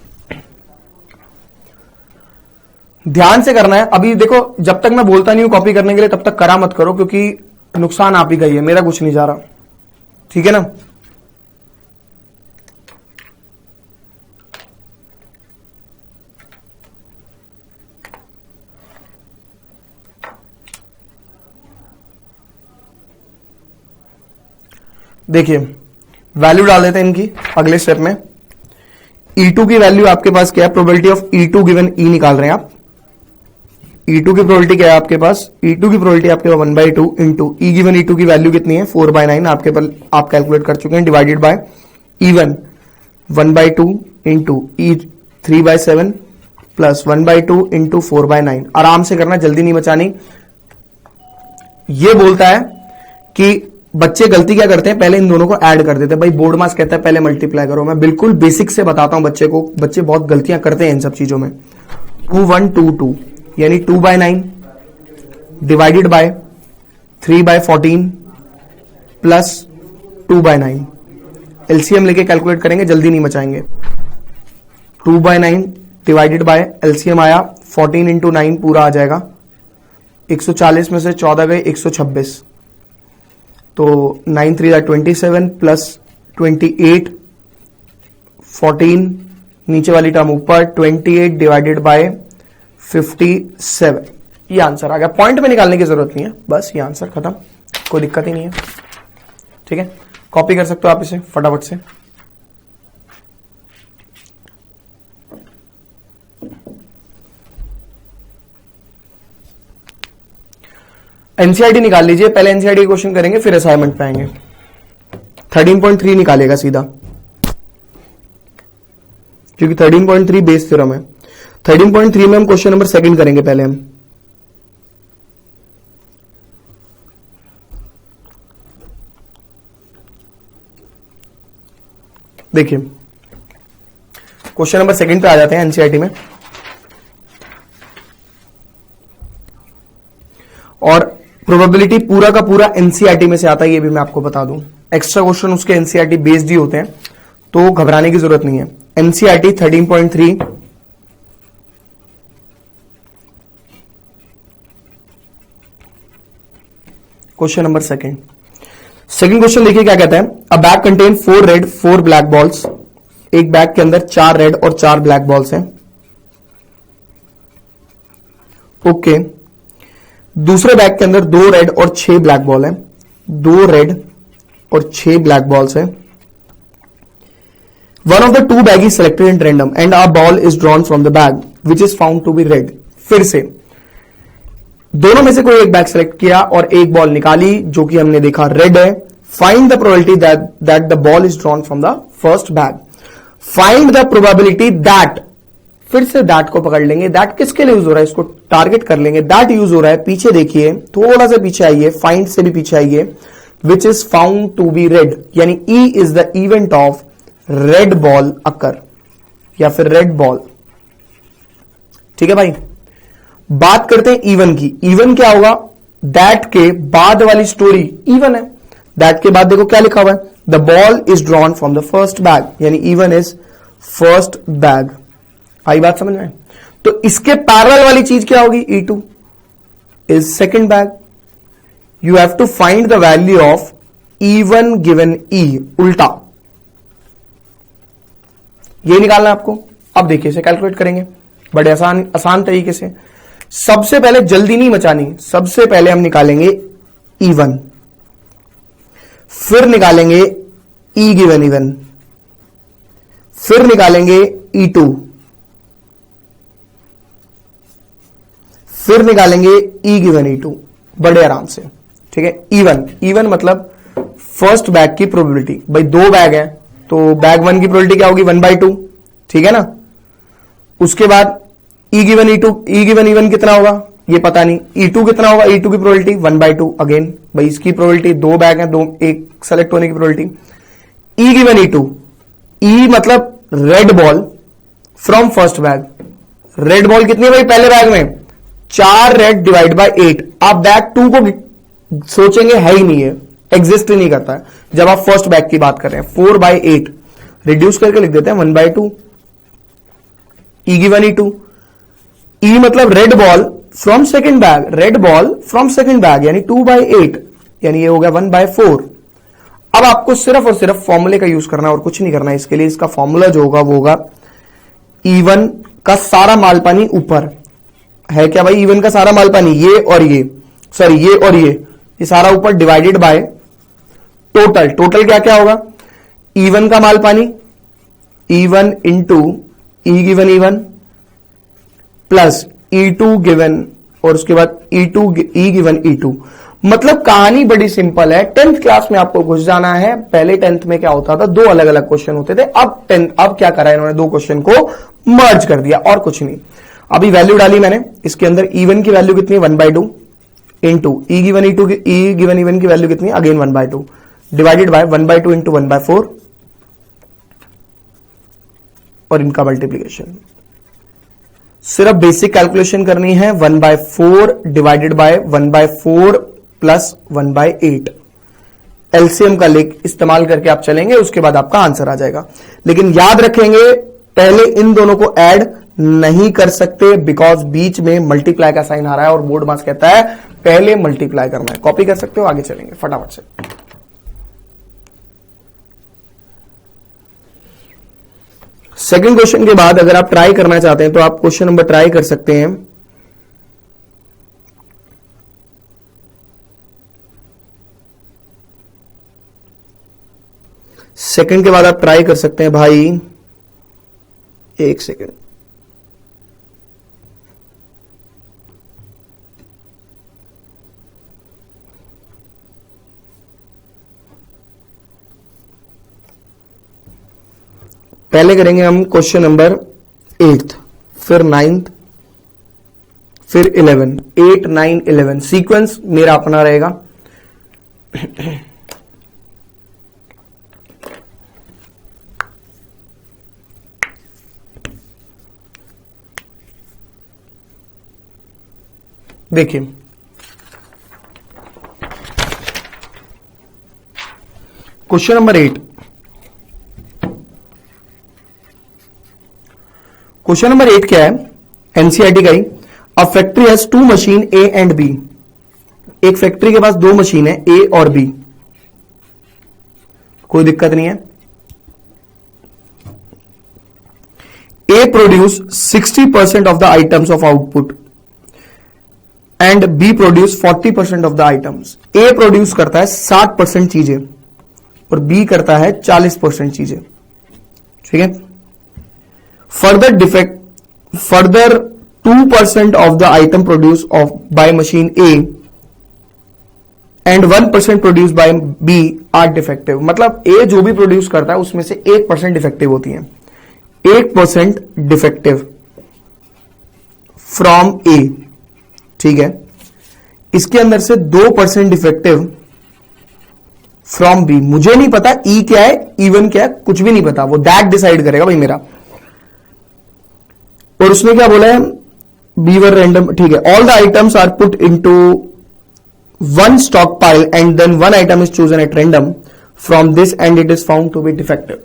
ध्यान से करना है। अभी देखो, जब तक मैं बोलता नहीं हूं कॉपी करने के लिए तब तक करा मत करो, क्योंकि नुकसान आप ही का ही है, मेरा कुछ नहीं जा रहा। ठीक है ना। देखिए वैल्यू डाल देते हैं इनकी अगले स्टेप में। E2 की वैल्यू आपके पास क्या है, probability of E2 given E निकाल रहे हैं आप। E2 की प्रोबेबिलिटी क्या है आपके पास, E2 की प्रोबेबिलिटी आपके पास 1/2 इंटू E गिवन E2 की वैल्यू कितनी है 4/9 आपके पास, आप कैलकुलेट कर चुके हैं, divided by E1 1/2 into E3/7 plus 1/2 into 4/9। आराम से करना, जल्दी नहीं मचानी। ये बोलता है कि बच्चे गलती क्या करते हैं, पहले इन दोनों को ऐड कर देते हैं। भाई बोर्ड मास कहता है पहले मल्टीप्लाई करो। मैं बिल्कुल बेसिक से बताता हूं बच्चे को, बच्चे बहुत गलतियां करते हैं इन सब चीजों में। 2 1 2 2 यानी 2/9 डिवाइडेड बाय 3/14 प्लस 2/9। एलसीएम लेके कैलकुलेट करेंगे, जल्दी नहीं मचाएंगे। 2/9 डिवाइडेड बाय एलसीएम आया 14 इंटू 9 पूरा आ जाएगा। 140 में से 14 गए 126, तो 9 3 27 प्लस 28 14 नीचे वाली टर्म ऊपर 28 डिवाइडेड बाय 57। ये आंसर आ गया। पॉइंट में निकालने की जरूरत नहीं है, बस ये आंसर खत्म, कोई दिक्कत ही नहीं है। ठीक है, कॉपी कर सकते हो आप इसे फटाफट से। एनसीईआरटी निकाल लीजिए, पहले एनसीईआरटी क्वेश्चन करेंगे फिर असाइनमेंट पे आएंगे। 13.3 निकालेगा सीधा, क्योंकि 13.3 बेस थ्योरम है। 13.3 में हम क्वेश्चन नंबर 2 करेंगे पहले हम। देखिए क्वेश्चन नंबर 2 पे आ जाते हैं एनसीईआरटी में। और प्रोबेबिलिटी पूरा का पूरा एनसीईआरटी में से आता है, ये भी मैं आपको बता दूं। एक्स्ट्रा क्वेश्चन उसके एनसीईआरटी बेस्ड ही होते हैं, तो घबराने की जरूरत नहीं है। एनसीईआरटी 13.3 क्वेश्चन नंबर 2 क्वेश्चन देखिए क्या कहता है। अ bag contain 4 red 4 black balls. एक बैग के अंदर 4 रेड और 4 ब्लैक बॉल्स हैं। ओके, दूसरे बैग के अंदर 2 रेड और 6 ब्लैक बॉल है, 2 रेड और 6 ब्लैक बॉल्स है। One of the 2 bag is selected in random and a ball is drawn from the bag which is found to be red. फिर से दोनों में से कोई एक बैग सेलेक्ट किया और एक बॉल निकाली जो कि हमने देखा रेड है। Find the probability that the ball is drawn from the first bag. Find the probability that, फिर से दैट को पकड़ लेंगे। दैट किसके लिए यूज हो रहा है, इसको टारगेट कर लेंगे। दैट यूज हो रहा है, पीछे देखिए, थोड़ा सा पीछे आइए, फाइंड से भी पीछे आइए, which is found to be red, यानी E is the event of red ball occur या फिर रेड बॉल। ठीक है भाई, बात करते हैं इवन की। इवन क्या होगा, दैट के बाद वाली स्टोरी इवन है। दैट के बाद देखो क्या लिखा हुआ है, the ball is drawn from the first bag, यानी इवन इज फर्स्ट बैग। आई बात समझ में? तो इसके पैरेलल वाली चीज क्या होगी, E2 is second bag. You have to find the value of E1 given E, उल्टा ये निकालना आपको। अब देखिए इसे कैलकुलेट करेंगे बड़े आसान तरीके से। सबसे पहले जल्दी नहीं मचानी, सबसे पहले हम निकालेंगे E1, फिर निकालेंगे E गिवन इवन, फिर निकालेंगे E2, फिर निकालेंगे E गिवन E2, बड़े आराम से। ठीक है, E1 मतलब फर्स्ट बैग की प्रोबेबिलिटी। भाई 2 बैग है तो बैग 1 की प्रोबेबिलिटी क्या होगी, 1/2। ठीक है ना। उसके बाद E गिवन E1 कितना होगा ये पता नहीं। E2 कितना होगा, E2 की प्रोबेबिलिटी 1/2 अगेन। भाई इसकी प्रोबेबिलिटी 2 बैग है, 2 एक सेलेक्ट होने की probability. E given E2, E मतलब red ball from first bag. Red ball कितनी है भाई पहले बैग में, 4 रेड डिवाइड बाय 8। आप बैग 2 को सोचेंगे है ही नहीं है, एग्जिस्ट ही नहीं करता है जब आप फर्स्ट बैग की बात कर रहे हैं। 4/8 रिड्यूस करके लिख देते हैं 1/2। E गिवन E2, E मतलब red ball from second bag, red ball from second bag यानी 2/8, यानी ये हो गया 1/4। अब आपको सिर्फ और सिर्फ फॉर्मूले का यूज करना है और कुछ नहीं करना है इसके लिए। इसका फॉर्मूला जो होगा वो होगा E1 का सारा माल पानी ऊपर है क्या भाई, E1 का सारा माल पानी ये और ये, सॉरी ये और ये सारा ऊपर डिवाइडेड बाय टोटल। टोटल क्या क्या होगा, E1 का माल पानी E1 into E given E1 plus E2 given और उसके बाद E गिवन E2। मतलब कहानी बड़ी सिंपल है। 10th क्लास में आपको घुस जाना है। पहले 10th में क्या होता था, 2 अलग अलग क्वेश्चन होते थे। अब क्या करा इन्होंने, 2 क्वेश्चन को मर्ज कर दिया और कुछ नहीं। अभी वैल्यू डाली मैंने इसके अंदर। E1 की वैल्यू कितनी है 1/2 इंटू E गिवन E1 की वैल्यू कितनी है अगेन 1/2 डिवाइडेड बाय 1/2 इंटू 1/4 और इनका मल्टीप्लीकेशन। सिर्फ बेसिक कैलकुलेशन करनी है। 1/4 डिवाइडेड बाय 1/4 प्लस 1/8। एलसीएम का लेख इस्तेमाल करके आप चलेंगे, उसके बाद आपका आंसर आ जाएगा। लेकिन याद रखेंगे पहले इन दोनों को ऐड नहीं कर सकते बिकॉज बीच में मल्टीप्लाई का साइन आ रहा है और बोर्ड मार्क्स कहता है पहले मल्टीप्लाई करना है। कॉपी कर सकते हो, आगे चलेंगे फटाफट से। सेकंड क्वेश्चन के बाद अगर आप ट्राई करना चाहते हैं तो आप क्वेश्चन नंबर ट्राई कर सकते हैं। सेकंड के बाद आप ट्राई कर सकते हैं भाई, एक सेकंड। पहले करेंगे हम क्वेश्चन नंबर 8, फिर 9th, फिर 11। 8, 9, 11 सीक्वेंस मेरा अपना रहेगा। देखिए क्वेश्चन नंबर 8। क्वेश्चन नंबर 8 क्या है, एनसीईआरटी का ही। A factory has 2 machine A and B. एक फैक्ट्री के पास 2 मशीन है ए और बी, कोई दिक्कत नहीं है। A produce 60% of the items of output and B produce 40% of the items. A produce करता है 60% चीजें और बी करता है 40% चीजें, ठीक है। Further 2% of the item produce of by machine A and 1% produce by B are defective. मतलब ए जो भी प्रोड्यूस करता है उसमें से 1% डिफेक्टिव होती है, 1% डिफेक्टिव फ्रॉम ए, ठीक है। इसके अंदर से 2% डिफेक्टिव फ्रॉम बी। मुझे नहीं पता ई क्या है, इवन क्या है, कुछ भी नहीं पता, वो दैट डिसाइड करेगा भाई मेरा। और उसने क्या बोला है, बी वर रैंडम, ठीक है। All the items are put into one stock pile and then one item is chosen at random from this and it is found to be defective.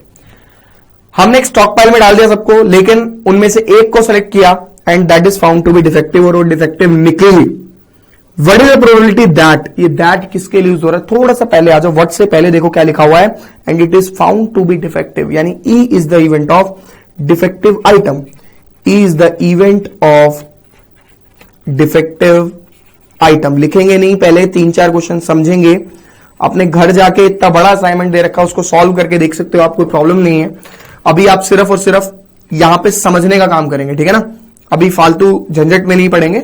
हमने एक स्टॉक पाइल में डाल दिया सबको, लेकिन उनमें से एक को सेलेक्ट किया and that is found to be defective, और वो डिफेक्टिव निकली। What is the probability that, ये दैट किसके लिए यूज हो रहा है, थोड़ा सा पहले आ जाओ, व्हाट से पहले देखो क्या लिखा हुआ है, and it is found to be defective, यानी E is the event of defective item, E is the event of defective item. लिखेंगे नहीं, पहले 3-4 क्वेश्चन समझेंगे, अपने घर जाके इतना बड़ा असाइनमेंट दे रखा है उसको सॉल्व करके देख सकते हो आप, कोई प्रॉब्लम नहीं है। अभी आप सिर्फ और सिर्फ यहां पे समझने का काम करेंगे, ठीक है ना। अभी फालतू झंझट में नहीं पड़ेंगे,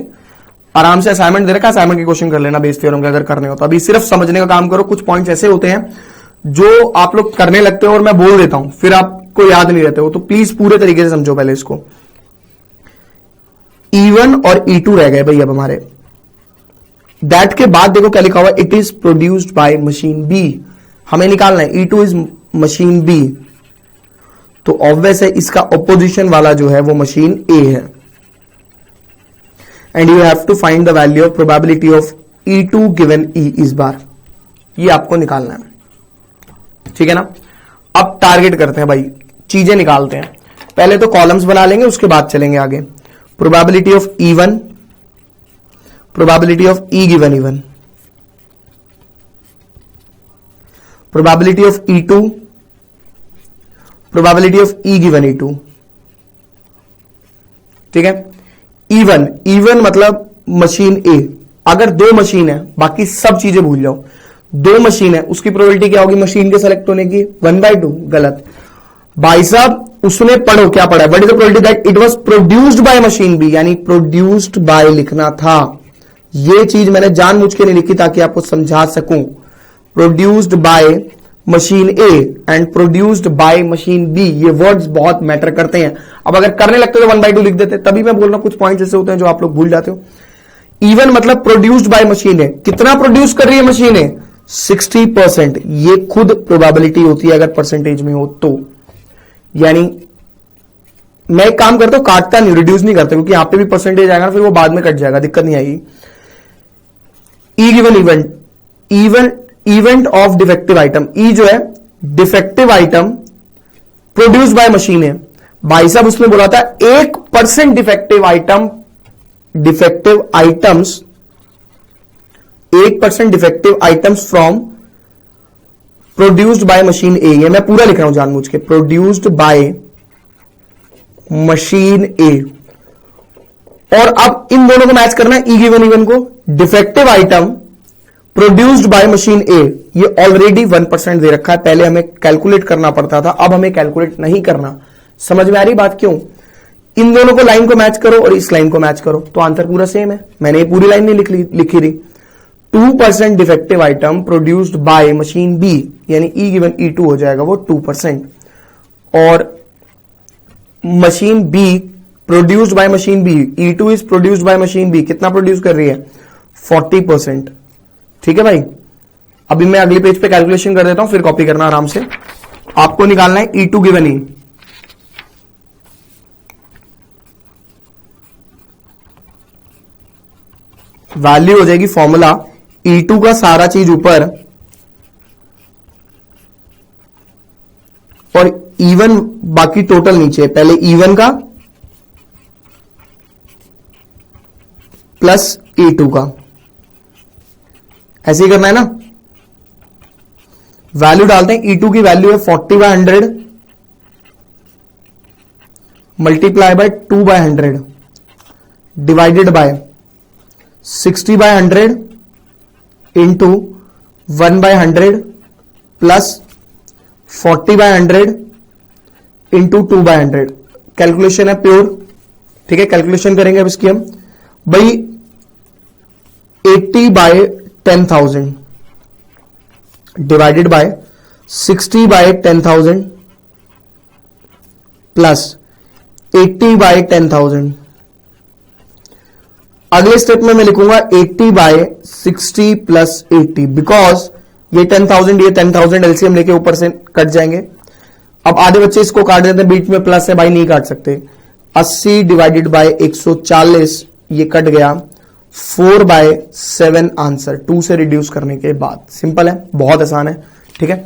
आराम से असाइनमेंट दे रखा है, असाइनमेंट के क्वेश्चन कर लेना बेस थ्योरम के अगर करने हो तो। अभी सिर्फ समझने का काम करो। कुछ पॉइंट्स ऐसे होते हैं जो आप लोग करने लगते हो और मैं बोल देता हूं, फिर आपको याद नहीं रहते हो, तो प्लीज पूरे तरीके से समझो पहले इसको। E1 और E2 रह गए भाई अब हमारे। दैट के बाद देखो क्या लिखा हुआ है, it is produced by machine B. हमें निकालना है E2 इज मशीन बी, तो ऑब्वियस है इसका ऑपोजिशन वाला जो है वो मशीन ए है, and you have to find the value of probability of E2 given E इस बार, ये आपको निकालना है, ठीक है ना। अब टारगेट करते हैं भाई, चीजें निकालते हैं। पहले तो कॉलम्स बना लेंगे, उसके बाद चलेंगे आगे। Probability of E1, probability of E given E1, probability of E2, probability of E given E2, ठीक है। E1 मतलब मशीन ए। अगर 2 मशीन है, बाकी सब चीजें भूल जाओ, 2 मशीन है, उसकी प्रोबेबिलिटी क्या होगी मशीन के सेलेक्ट होने की, 1/2। गलत भाई साहब, उसने पढ़ो क्या पढ़ा है, what is the probability that it was produced by machine B, यानी प्रोड्यूस्ड बाय लिखना था। ये चीज मैंने जानबूझ के नहीं लिखी ताकि आपको समझा सकूं। Produced by machine A and produced by machine B, ये वर्ड्स बहुत मैटर करते हैं। अब अगर करने लगते तो 1/2 लिख देते, तभी मैं बोल रहा हूं कुछ पॉइंट्स ऐसे होते हैं जो आप लोग भूल जाते हो। इवन मतलब प्रोड्यूस्ड बाय मशीन है, कितना प्रोड्यूस कर रही है मशीन है, 60%। ये खुद प्रोबेबिलिटी होती है अगर परसेंटेज में हो तो। यानी मैं एक काम करता हूं, काटता नहीं, रिड्यूस नहीं करता, क्योंकि यहां पे भी परसेंटेज आएगा ना, फिर वो बाद में कट जाएगा, दिक्कत नहीं आएगी। E given event of defective item, E जो है defective item produce by machine है। भाई साहब उसने बोला था 1% defective items 1% defective items from produced by machine A. ये मैं पूरा लिख रहा हूं जानबूझ के, प्रोड्यूस्ड बाय मशीन ए। और अब इन दोनों को मैच करना है, ई गिवन इवन को। Defective item produced by machine A, ये ऑलरेडी 1% दे रखा है, पहले हमें कैलकुलेट करना पड़ता था, अब हमें कैलकुलेट नहीं करना। समझ में आ रही बात क्यों? इन दोनों को लाइन को मैच करो और इस लाइन को मैच करो तो आंसर पूरा सेम है। मैंने ये पूरी लाइन नहीं लिखी थी। 2% defective item produced by machine B, यानी ई गिवन E2 हो जाएगा वो 2%, और machine B produced by machine B, E2 is produced by machine B, कितना प्रोड्यूस कर रही है, 40%। ठीक है भाई, अभी मैं अगले पेज पे कैलकुलेशन कर देता हूं, फिर कॉपी करना आराम से। आपको निकालना है E2 गिवन ई, वैल्यू हो जाएगी फॉर्मूला E2 का सारा चीज ऊपर और E1 बाकी टोटल नीचे। पहले E1 का प्लस E2 का, ऐसे ही करना है ना। वैल्यू डालते हैं, E2 की वैल्यू है 40/100 multiply by 2/100 divided by 60/100 into 1/100 plus 40/100 into 2/100। Calculation है प्योर, ठीक है। कैलकुलेशन करेंगे अब इसकी हम भाई 80/10,000 डिवाइडेड बाय 60/10,000 प्लस 80/10,000। अगले स्टेप में मैं लिखूंगा 80/60 प्लस 80, बिकॉज ये 10,000 ये 10,000 एलसीएम लेके ऊपर से कट जाएंगे। अब आधे बच्चे इसको काट देते हैं, बीच में प्लस है भाई, नहीं काट सकते। 80 डिवाइडेड बाय 140 ये कट गया, 4/7 आंसर 2 से रिड्यूस करने के बाद। सिंपल है, बहुत आसान है, ठीक है।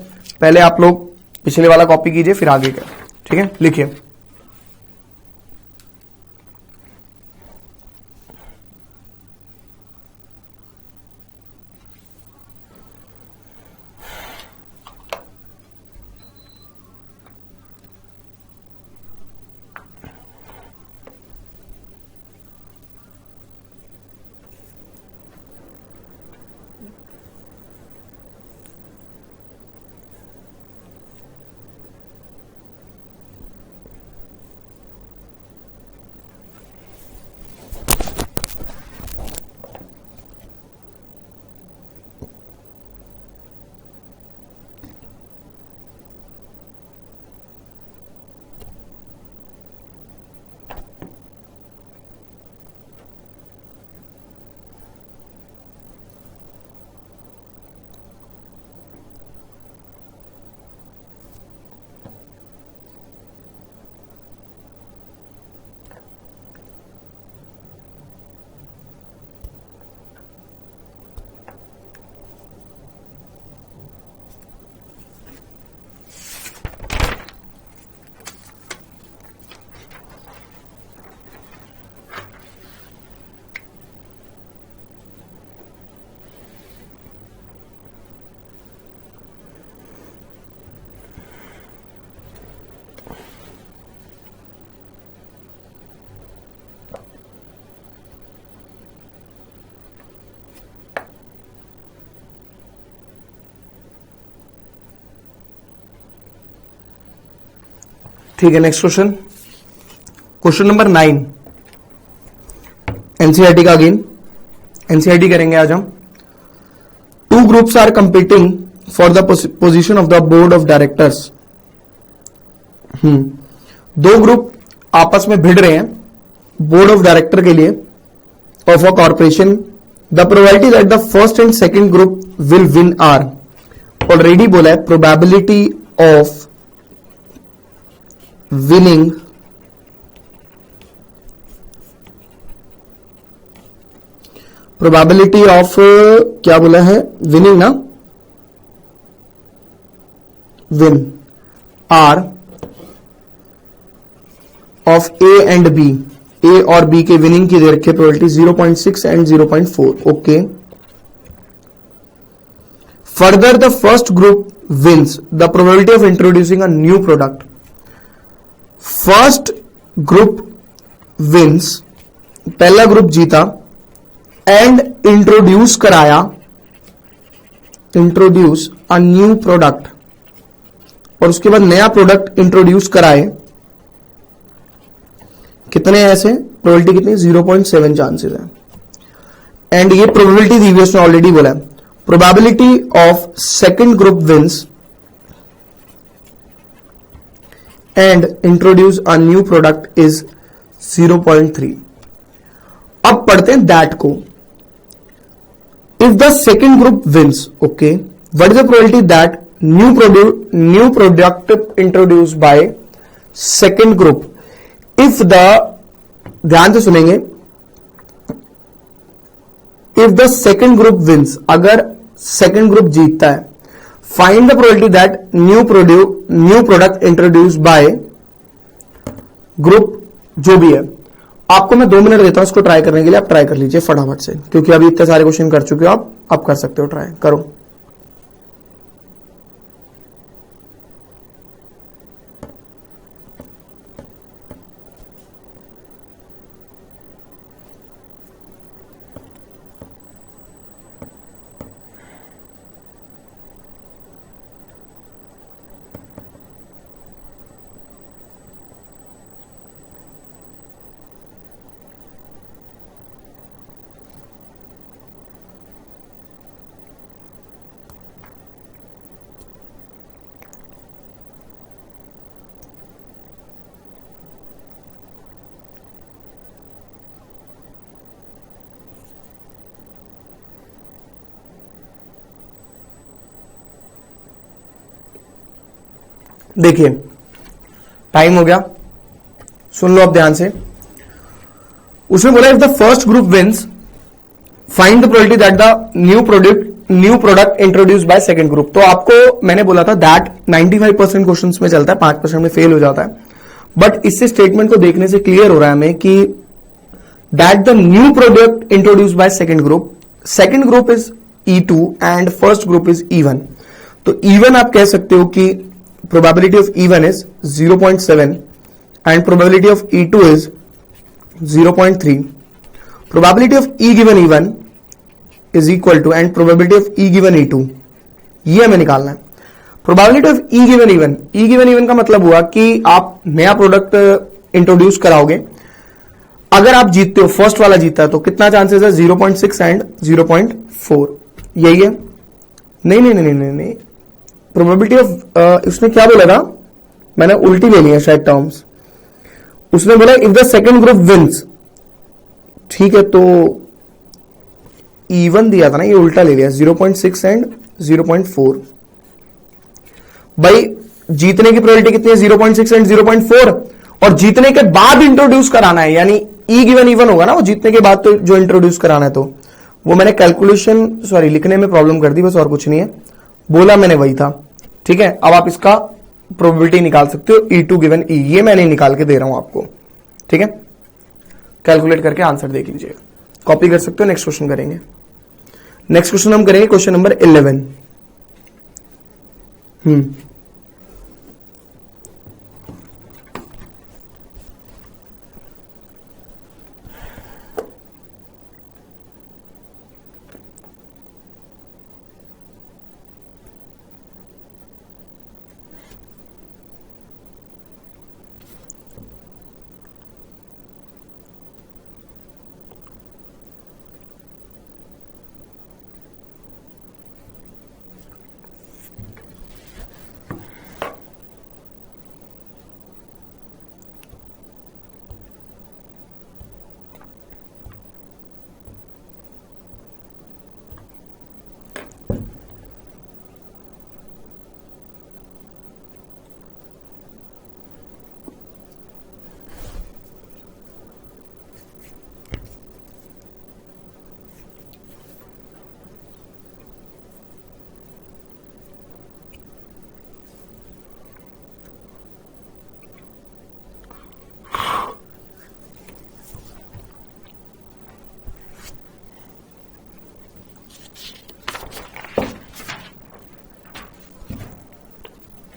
पहले आप लोग पिछले वाला कॉपी कीजिए फिर आगे का, ठीक है। लिखिए ठीक है। Next question, question number 9 NCERT का। अगेन एनसीईआरटी करेंगे आज हम। 2 groups are competing for the position of the board of directors. 2 group आपस में भिड़ रहे हैं बोर्ड ऑफ डायरेक्टर के लिए of a corporation. The probability that the first and second group will win are, already बोला है probability of winning probability of क्या बोला है, विनिंग ना, win are of A and B, A और B के विनिंग की दे रखी है probability 0.6 and 0.4। Okay. Further the first group wins the probability of introducing a new product. First group wins, पहला ग्रुप जीता एंड इंट्रोड्यूस कराया, इंट्रोड्यूस अ न्यू प्रोडक्ट, और उसके बाद नया प्रोडक्ट इंट्रोड्यूस कराए। कितने ऐसे प्रोबेबिलिटी कितनी, 0.7 चांसेस है। एंड ये प्रोबेबिलिटी दी हुई उसने ऑलरेडी बोला है। Probability of second group wins and introduce a new product is 0.3। अब पढ़ते हैं that को। If the second group wins, okay, what is the probability that new product introduced by second group? If the, ध्यान से सुनेंगे, if the second group wins, अगर second group जीतता है, find the probability that new product introduced by group जो भी है। आपको मैं 2 मिनट देता हूं इसको ट्राई करने के लिए, आप ट्राई कर लीजिए फटाफट से, क्योंकि अभी इतने सारे क्वेश्चन कर चुके हो आप कर सकते हो, ट्राई करो। देखिए टाइम हो गया, सुन लो अब ध्यान से। उसने बोला if the first group wins find the probability that the new product introduce by second group. तो आपको मैंने बोला था दैट 95% क्वेश्चंस में चलता है, 5% में फेल हो जाता है, बट इससे स्टेटमेंट को देखने से क्लियर हो रहा है हमें कि that the new product introduce by second group is E2 and first group is E1। तो E1 आप कह सकते हो कि probability of E1 is 0.7 and probability of E2 is 0.3। Probability of E given E1 is equal to and probability of E given E2, ये हमें निकालना है। Probability of E given E1 का मतलब हुआ कि आप नया प्रोडक्ट इंट्रोड्यूस कराओगे, अगर आप जीतते हो, फर्स्ट वाला जीता है, तो कितना चांसेस है? 0.6 एंड 0.4, यही है। नहीं, प्रोबेबिलिटी ऑफ उसने क्या बोला था, मैंने उल्टी ले लिया शायद टर्म्स। उसने बोला if the second group wins, ठीक है, तो E1 दिया था ना, ये उल्टा ले लिया, 0.6 एंड 0.4। भाई जीतने की प्रोबेबिलिटी कितनी है? 0.6 एंड 0.4, और जीतने के बाद इंट्रोड्यूस कराना है, यानी E गिवन E1 होगा ना, वो जीतने के बाद तो जो इंट्रोड्यूस कराना है। तो वो मैंने कैलकुलेशन लिखने में प्रॉब्लम कर दी, बस और कुछ नहीं है, बोला मैंने वही था। ठीक है, अब आप इसका प्रोबेबिलिटी निकाल सकते हो E2 गिवन E, ये मैंने निकाल के दे रहा हूं आपको। ठीक है, कैलकुलेट करके आंसर देख लीजिएगा, कॉपी कर सकते हो। नेक्स्ट क्वेश्चन करेंगे। नेक्स्ट क्वेश्चन हम करेंगे क्वेश्चन नंबर 11।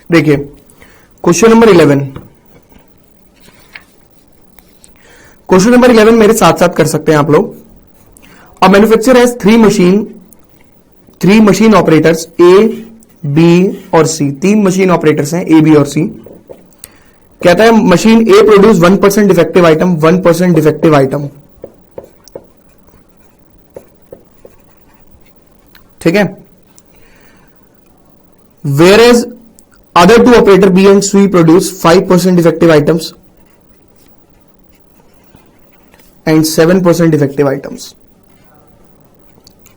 देखिए क्वेश्चन नंबर 11, क्वेश्चन नंबर 11 मेरे साथ साथ कर सकते हैं आप लोग। A manufacturer has three machine operators A, B और सी। 3 मशीन ऑपरेटर्स हैं ए, बी और सी। कहता है machine A produce 1% defective item, 1% defective item. ठीक है, whereas other 2 operator B and C produce 5% defective items and 7% defective items.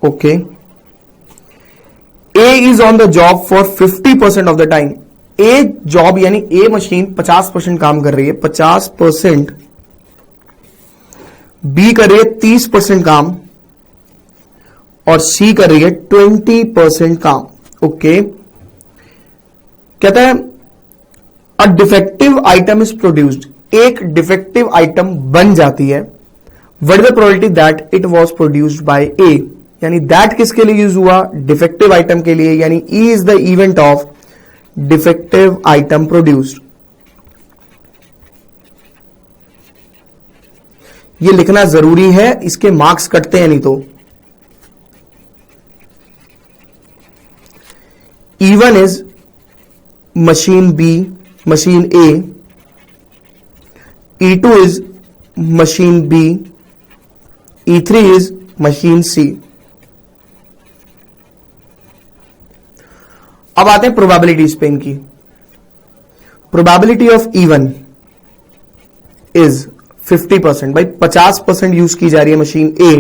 Okay. A is on the job for 50% of the time. A job यानी A machine 50% काम कर रही है, 50%। B कर रही है 30% काम और C कर रही है 20% काम। ओके, कहता है a defective item is produced, एक डिफेक्टिव आइटम बन जाती है। What is the probability that it was produced by A, यानी दैट किसके लिए यूज हुआ? डिफेक्टिव आइटम के लिए, यानी E is the event of defective item produced. ये लिखना जरूरी है, इसके मार्क्स कटते हैं नहीं तो। E1 is machine B, machine A, E2 is machine B, E3 is machine C। अब आते हैं प्रोबेबिलिटीज पे इनकी। प्रोबेबिलिटी ऑफ E1 इज 50%, भाई 50% यूज की जा रही है machine A।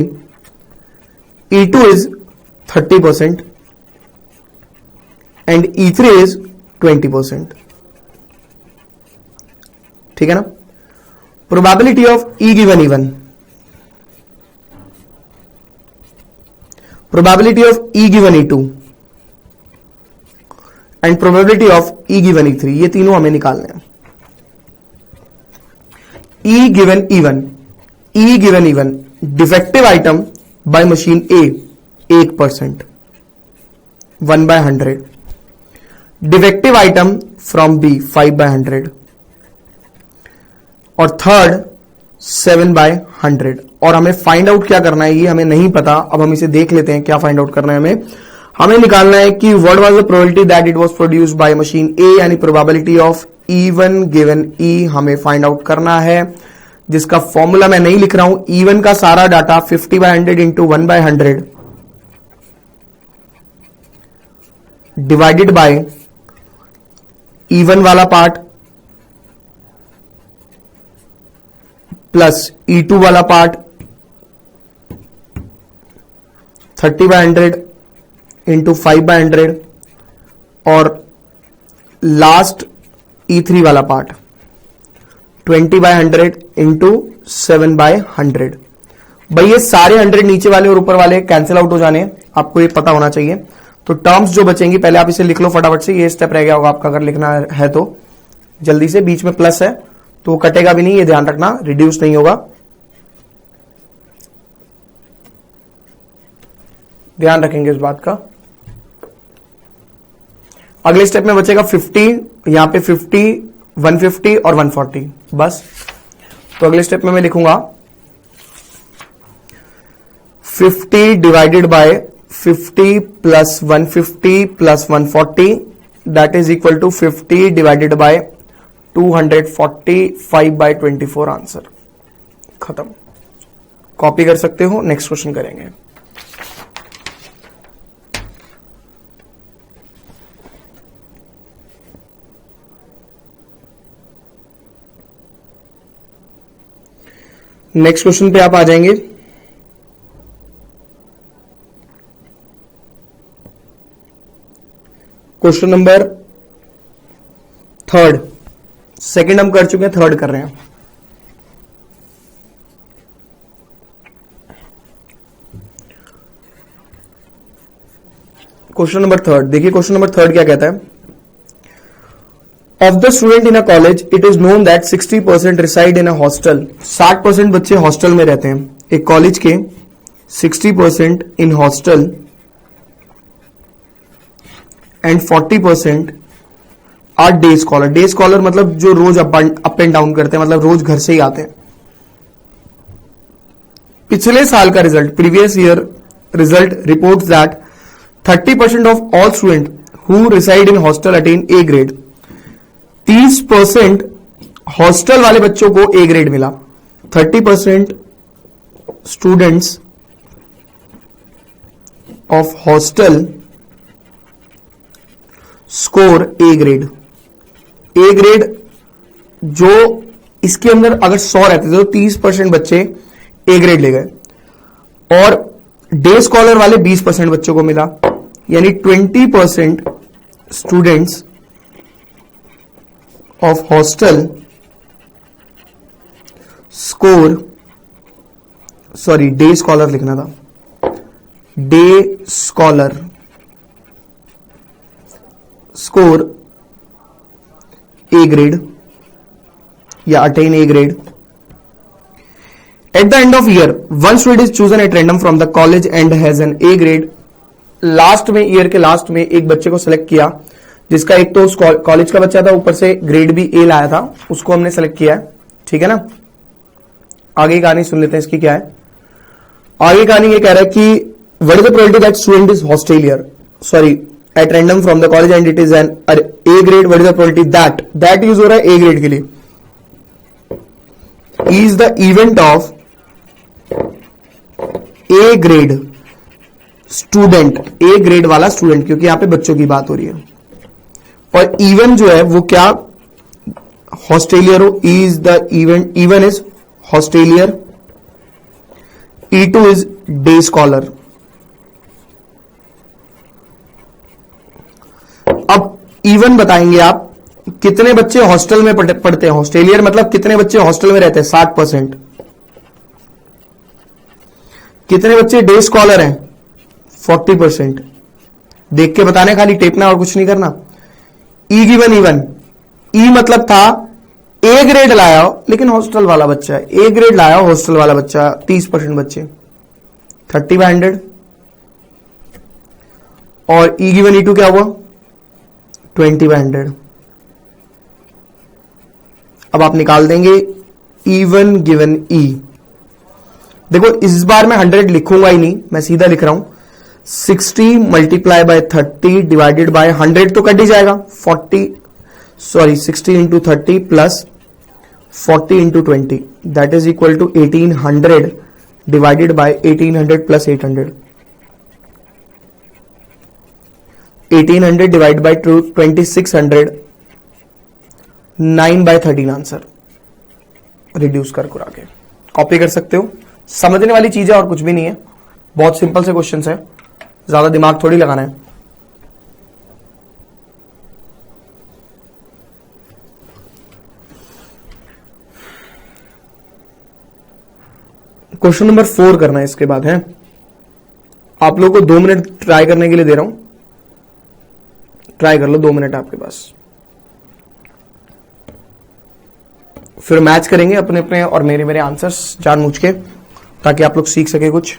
E2 is 30% and E3 is 20%। ठीक है ना. Probability of E given E one, probability of E given E two and probability of E given ई3, ये तीनों हमें निकालने हैं. E given E one, E given E one defective item by machine A 1%, 1/100. Defective item from B 5/100 और थर्ड 7/100. और हमें find out क्या करना है ये हमें नहीं पता. अब हम इसे देख लेते हैं क्या फाइंड आउट करना है. हमें निकालना है कि what was the probability that it was produced by machine A, यानी probability of E1 given E हमें फाइंड आउट करना है, जिसका फॉर्मूला मैं नहीं लिख रहा हूं. E1 का सारा data 50/100 into 1/100 divided by E1 वाला पार्ट प्लस E2 वाला पार्ट 30/100 इंटू 5/100 और लास्ट E3 वाला पार्ट 20/100 इंटू 7/100. भाई ये सारे 100 नीचे वाले और ऊपर वाले कैंसिल आउट हो जाने हैं, आपको ये पता होना चाहिए. तो टर्म्स जो बचेंगी पहले आप इसे लिख लो फटाफट से, ये स्टेप रह गया होगा आपका अगर लिखना है तो जल्दी से. बीच में प्लस है तो वो कटेगा भी नहीं, ये ध्यान रखना, रिड्यूस नहीं होगा, ध्यान रखेंगे इस बात का. अगले स्टेप में बचेगा 50, यहां पे 50, 150 और 140 बस. तो अगले स्टेप में मैं लिखूंगा 50 divided by 50 plus 150 plus 140 that is equal to 50 divided by 245/24. Answer खत्म. कॉपी कर सकते हो, नेक्स्ट क्वेश्चन करेंगे. नेक्स्ट क्वेश्चन पे आप आ जाएंगे. Question number 3. सेकंड हम कर चुके हैं, थर्ड कर रहे हैं. क्वेश्चन नंबर 3, देखिए क्वेश्चन नंबर 3 क्या कहता है. Of the student in a college it is known that 60% reside in a hostel. 60% बच्चे हॉस्टल में रहते हैं. एक कॉलेज के 60% in hostel and 40% are day scholar. Day scholar मतलब जो रोज अप एंड डाउन करते हैं, मतलब रोज घर से ही आते हैं. पिछले साल का result, previous year result reports that 30% of all student who reside in hostel attain A grade. 30% hostel वाले बच्चों को ए ग्रेड मिला. 30% students of hostel score A grade. A grade जो इसके अंदर अगर 100 रहते थे तो 30% बच्चे ए ग्रेड ले गए और डे स्कॉलर वाले 20% बच्चों को मिला, यानी 20% students of hostel score, sorry day scholar लिखना था, day scholar score A grade या attain A grade. At the end of year one student is chosen at random from the college and has an A grade. Last में, year के last में एक बच्चे को select किया जिसका एक तो कॉलेज का बच्चा था, ऊपर से ग्रेड भी ए लाया था, उसको हमने सेलेक्ट किया है. ठीक है ना. आगे की कहानी सुन लेते हैं इसकी क्या है. आगे कहानी ये कह रहा है कि what is the probability that student is hostelier, sorry at random from the college and it is an A grade. What is the probability that use हो रहा है ए ग्रेड के लिए. Is the event of A grade student, A grade वाला student, क्योंकि यहां पे बच्चों की बात हो रही है. और इवन जो है वो क्या, हॉस्टेलियर हो. Is the event, E one is hostelier. E2 is day scholar. अब इवन बताएंगे आप, कितने बच्चे हॉस्टल में पढ़ते हैं? हॉस्टेलियर मतलब कितने बच्चे हॉस्टल में रहते हैं? 60%। कितने बच्चे डे स्कॉलर हैं? 40%। देख के बताने, खाली टेपना और कुछ नहीं करना। ई गिवन इवन, ई मतलब था ए ग्रेड लाया हो लेकिन हॉस्टल वाला बच्चा है, ए ग्रेड लाया हो हॉस्टल वाला बच्चा 30% बच्चे, 30/100। और ई गिवन ई2 क्या हुआ? 20/100। अब आप निकाल देंगे E1 गिवन ई। देखो इस बार मैं 100 लिखूंगा ही नहीं, मैं सीधा लिख रहा हूं 60 मल्टीप्लाई बाय 30 डिवाइडेड बाय 100 तो कट ही जाएगा। 60 into 30 plus 40 into 20 that is equal to 1800 divided by 1800 plus 800। 1800 divide by 2600, 9/13 answer. Reduce कर कुरा के कॉपी कर सकते हो। समझने वाली चीज है और कुछ भी नहीं है, बहुत सिंपल से क्वेश्चन है, ज्यादा दिमाग थोड़ी लगाना है। क्वेश्चन नंबर 4 करना है इसके बाद है। आप लोगों को 2 मिनट ट्राई करने के लिए दे रहा हूं, ट्राई कर लो, 2 मिनट आपके पास। फिर मैच करेंगे अपने अपने और मेरे मेरे आंसर्स जानबूझ के, ताकि आप लोग सीख सके कुछ।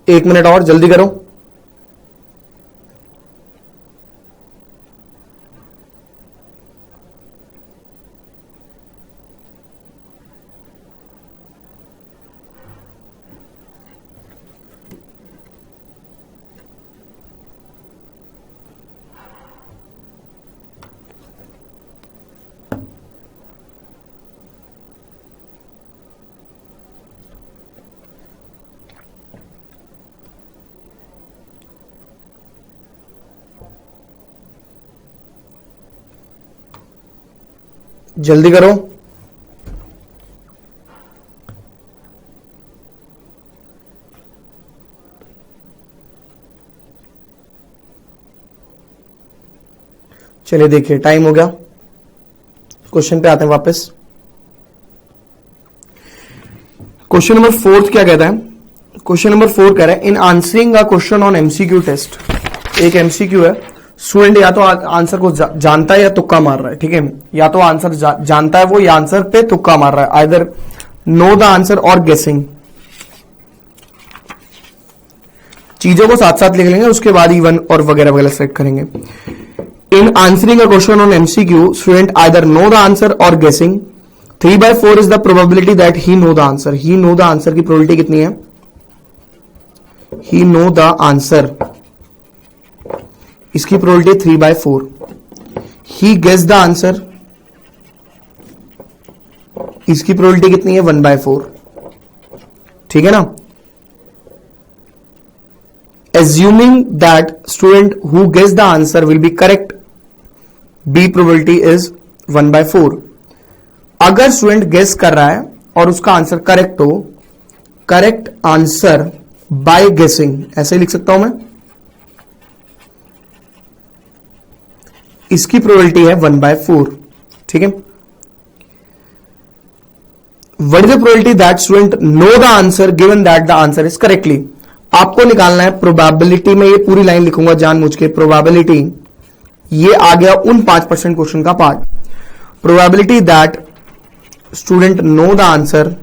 एक मिनट और जल्दी करो। जल्दी करो। चलिए देखिए टाइम हो गया, क्वेश्चन पे आते हैं वापस। क्वेश्चन नंबर 4 क्या कहता है? क्वेश्चन नंबर 4 कह रहा है in answering a question on MCQ test. एक एमसीक्यू है, स्टूडेंट या तो आंसर को जानता है या तुक्का मार रहा है, ठीक है? या तो आंसर जानता है वो, या आंसर पे तुक्का मार रहा है। आइदर नो द आंसर और गेसिंग। चीजों को साथ साथ लिख लेंगे, उसके बाद इवन और वगैरह वगैरह सेलेक्ट करेंगे। In answering a question on MCQ student either know the answer और guessing. 3/4 is the probability that he know the answer. He know the answer की प्रोबेबिलिटी कितनी है? ही नो द आंसर, इसकी probability 3/4। He guess the answer, इसकी probability कितनी है? 1/4। ठीक है ना? Assuming that student who guess the answer will be correct, be probability is 1/4। अगर स्टूडेंट गेस कर रहा है और उसका आंसर करेक्ट हो, करेक्ट आंसर बाय गेसिंग, ऐसे लिख सकता हूं मैं, इसकी प्रोबेबिलिटी है 1/4। ठीक है? What is the probability that student know the answer given that the answer is correctly. आपको निकालना है प्रोबेबिलिटी में, ये पूरी लाइन लिखूंगा जानबूझ के, प्रोबेबिलिटी, ये आ गया उन 5% क्वेश्चन का part. Probability that student know the answer,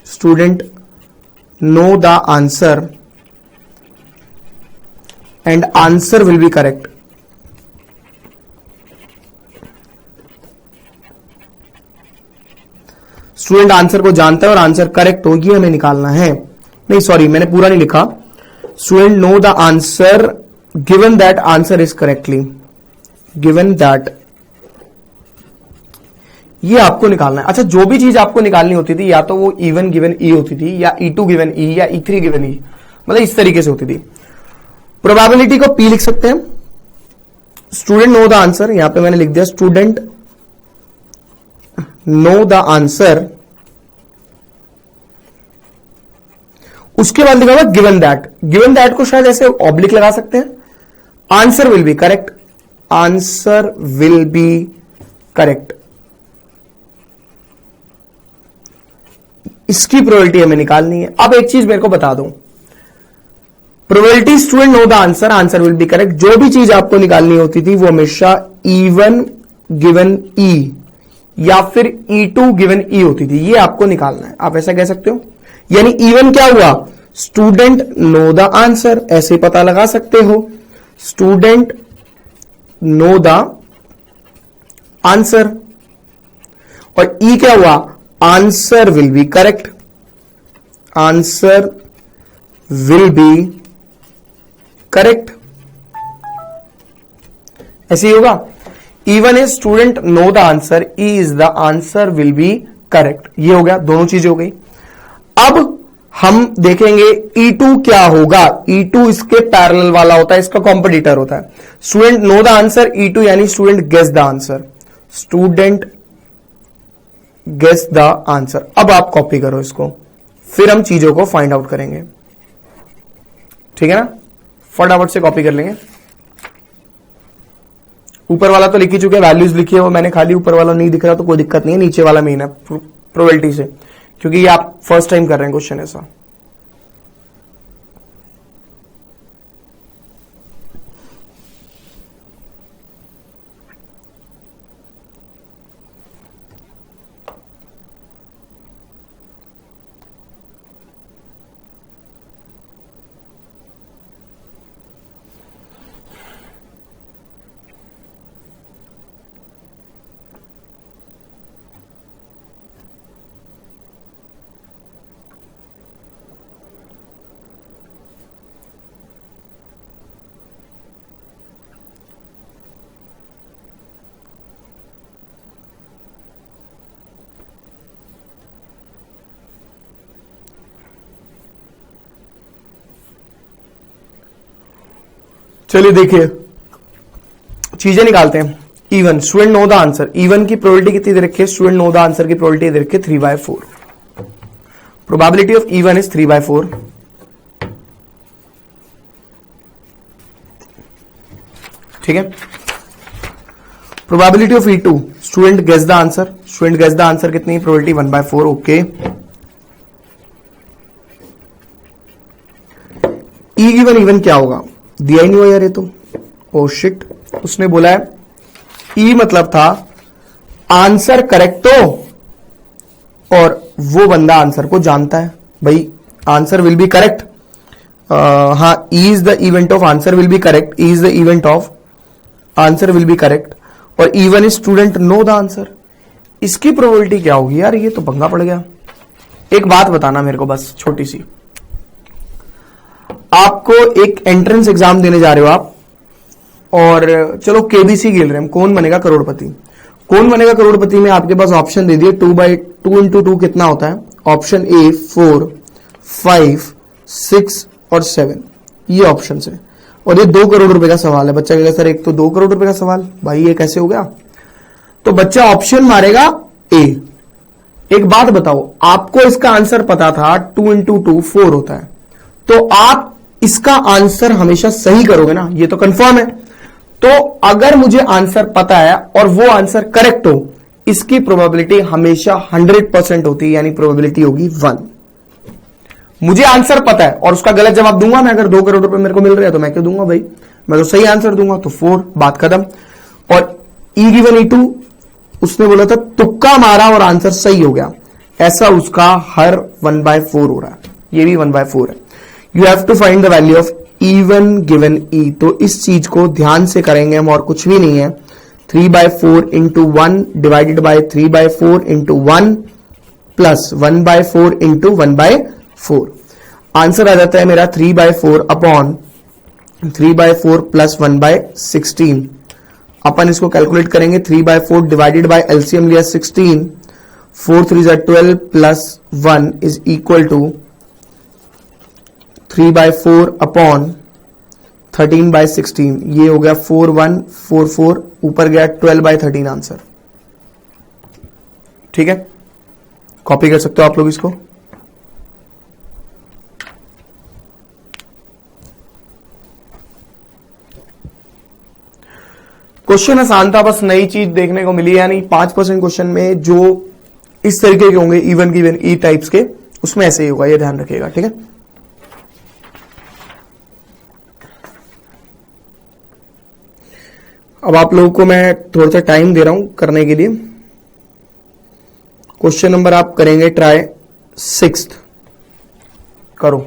student know the answer and answer will be correct. Student answer को जानता है और आंसर करेक्ट हो, ये हमें निकालना है। नहीं सॉरी, मैंने पूरा नहीं लिखा। Student know the answer given that answer is correctly, given that, ये आपको निकालना है। अच्छा, जो भी चीज आपको निकालनी होती थी, या तो वो E1 गिवन E होती थी, या E2 गिवन E, या E3 गिवन E, मतलब इस तरीके से होती थी। प्रोबेबिलिटी को P लिख सकते हैं। स्टूडेंट नो द आंसर, यहां पे मैंने लिख दिया स्टूडेंट नो द आंसर, उसके बाद लिखा हुआ गिवन दैट। गिवन दैट को शायद ऐसे ऑब्लिक लगा सकते हैं। Answer will be correct, answer will be correct, इसकी प्रोबेबिलिटी हमें निकालनी है। अब एक चीज मेरे को बता दो, probability student know the answer, answer will be correct, जो भी चीज आपको निकालनी होती थी वो हमेशा E1 गिवन E या फिर E2 गिवन E होती थी, ये आपको निकालना है। आप ऐसा कह सकते हो, यानी E1 क्या हुआ, स्टूडेंट नो द आंसर, ऐसे पता लगा सकते हो, स्टूडेंट नो द आंसर, और E क्या हुआ, answer will be correct, answer will be correct, ऐसे ही होगा। E1 is student know the answer, E is the answer will be correct, ये हो गया, दोनों चीजें हो गई। अब हम देखेंगे E2 क्या होगा। E2 इसके पैरेलल वाला होता है, इसका कॉम्पिटिटर होता है। Student know the answer E2 यानी student guess the answer, student guess the answer. अब आप कॉपी करो इसको, फिर हम चीजों को फाइंड आउट करेंगे, ठीक है ना। फटाफट से कॉपी कर लेंगे। ऊपर वाला तो लिख ही चुके हैं, वैल्यूज लिखी है वो मैंने, खाली ऊपर वाला नहीं दिख रहा तो कोई दिक्कत नहीं है, नीचे वाला मेन है प्रोबेबिलिटी से, क्योंकि ये आप फर्स्ट टाइम कर रहे हैं क्वेश्चन ऐसा। चलिए देखिए, चीजें निकालते हैं। E1 student know the answer, E1 की प्रोबेबिलिटी कितनी दे रखी है, स्टूडेंट नो द आंसर की प्रोबेबिलिटी दे रखी है 3/4। Probability of E1 is 3/4। ठीक है। Probability of E2 student guess the answer, student guess the answer कितनी, probability 1/4। Okay. E given E1 क्या होगा, दिया ही नहीं हुआ यार ये तो, ओ शिट। उसने बोला है E मतलब था आंसर करेक्ट हो, और वो बंदा आंसर को जानता है। भाई आंसर विल बी करेक्ट, हाँ, E is the event of answer will be correct, E is the event of answer will be correct, और E1 is student know the answer. इसकी प्रोबेबिलिटी क्या होगी यार, ये तो पंगा पड़ गया। एक बात बताना मेरे को बस छोटी सी, आपको एक एंट्रेंस एग्जाम देने जा रहे हो आप, और चलो केबीसी खेल रहे हैं, कौन बनेगा करोड़पति। कौन बनेगा करोड़पति में आपके पास ऑप्शन दे दिए 2/2 × 2 कितना होता है, ऑप्शन ए 4, 5, 6 और 7, ये ऑप्शन है। और ये 2 करोड़ रुपए का सवाल है। बच्चा कहेगा सर एक तो 2 करोड़ रुपए का सवाल, भाई ये कैसे हो गया। तो बच्चा ऑप्शन मारेगा ए। एक बात बताओ, आपको इसका आंसर पता था 2 × 2 4 होता है, तो आप इसका आंसर हमेशा सही करोगे ना, ये तो कंफर्म है। तो अगर मुझे आंसर पता है और वो आंसर करेक्ट हो, इसकी प्रोबेबिलिटी हमेशा 100% होती है, यानी प्रोबेबिलिटी होगी 1। मुझे आंसर पता है और उसका गलत जवाब दूंगा मैं, अगर 2 करोड़ रुपए मेरे को मिल रहे हैं तो मैं क्यों दूंगा भाई, मैं तो सही आंसर दूंगा, तो 4, बात खत्म। और E गिवन E2 उसने बोला था तुक्का मारा और आंसर सही हो गया, ऐसा उसका हर 1/4 हो रहा है, ये भी 1/4 है। You have to find the value of E1 given E। तो इस चीज को ध्यान से करेंगे हम, और कुछ भी नहीं है। 3/4 × 1 divided by 3/4 × 1 plus 1/4 into 1/4। Answer आ जाता है मेरा 3/4 अपॉन 3/4 प्लस 1/16। अपन इसको कैलकुलेट करेंगे 3/4 डिवाइडेड बाय एलसीएम लिया 16, 4 3 जा 12 plus 1 is equal to 3/4 upon 13/16। ये हो गया 4144, ऊपर गया 12/13 आंसर। ठीक है, कॉपी कर सकते हो आप लोग इसको। क्वेश्चन आसान था, बस नई चीज देखने को मिली, यानी 5% क्वेश्चन में जो इस तरीके के होंगे इवन गिवन ई टाइप्स के, उसमें ऐसे ही होगा, ये ध्यान रखिएगा। ठीक है, अब आप लोगों को मैं थोड़ा सा टाइम दे रहा हूं करने के लिए। क्वेश्चन नंबर आप करेंगे ट्राई 6, करो।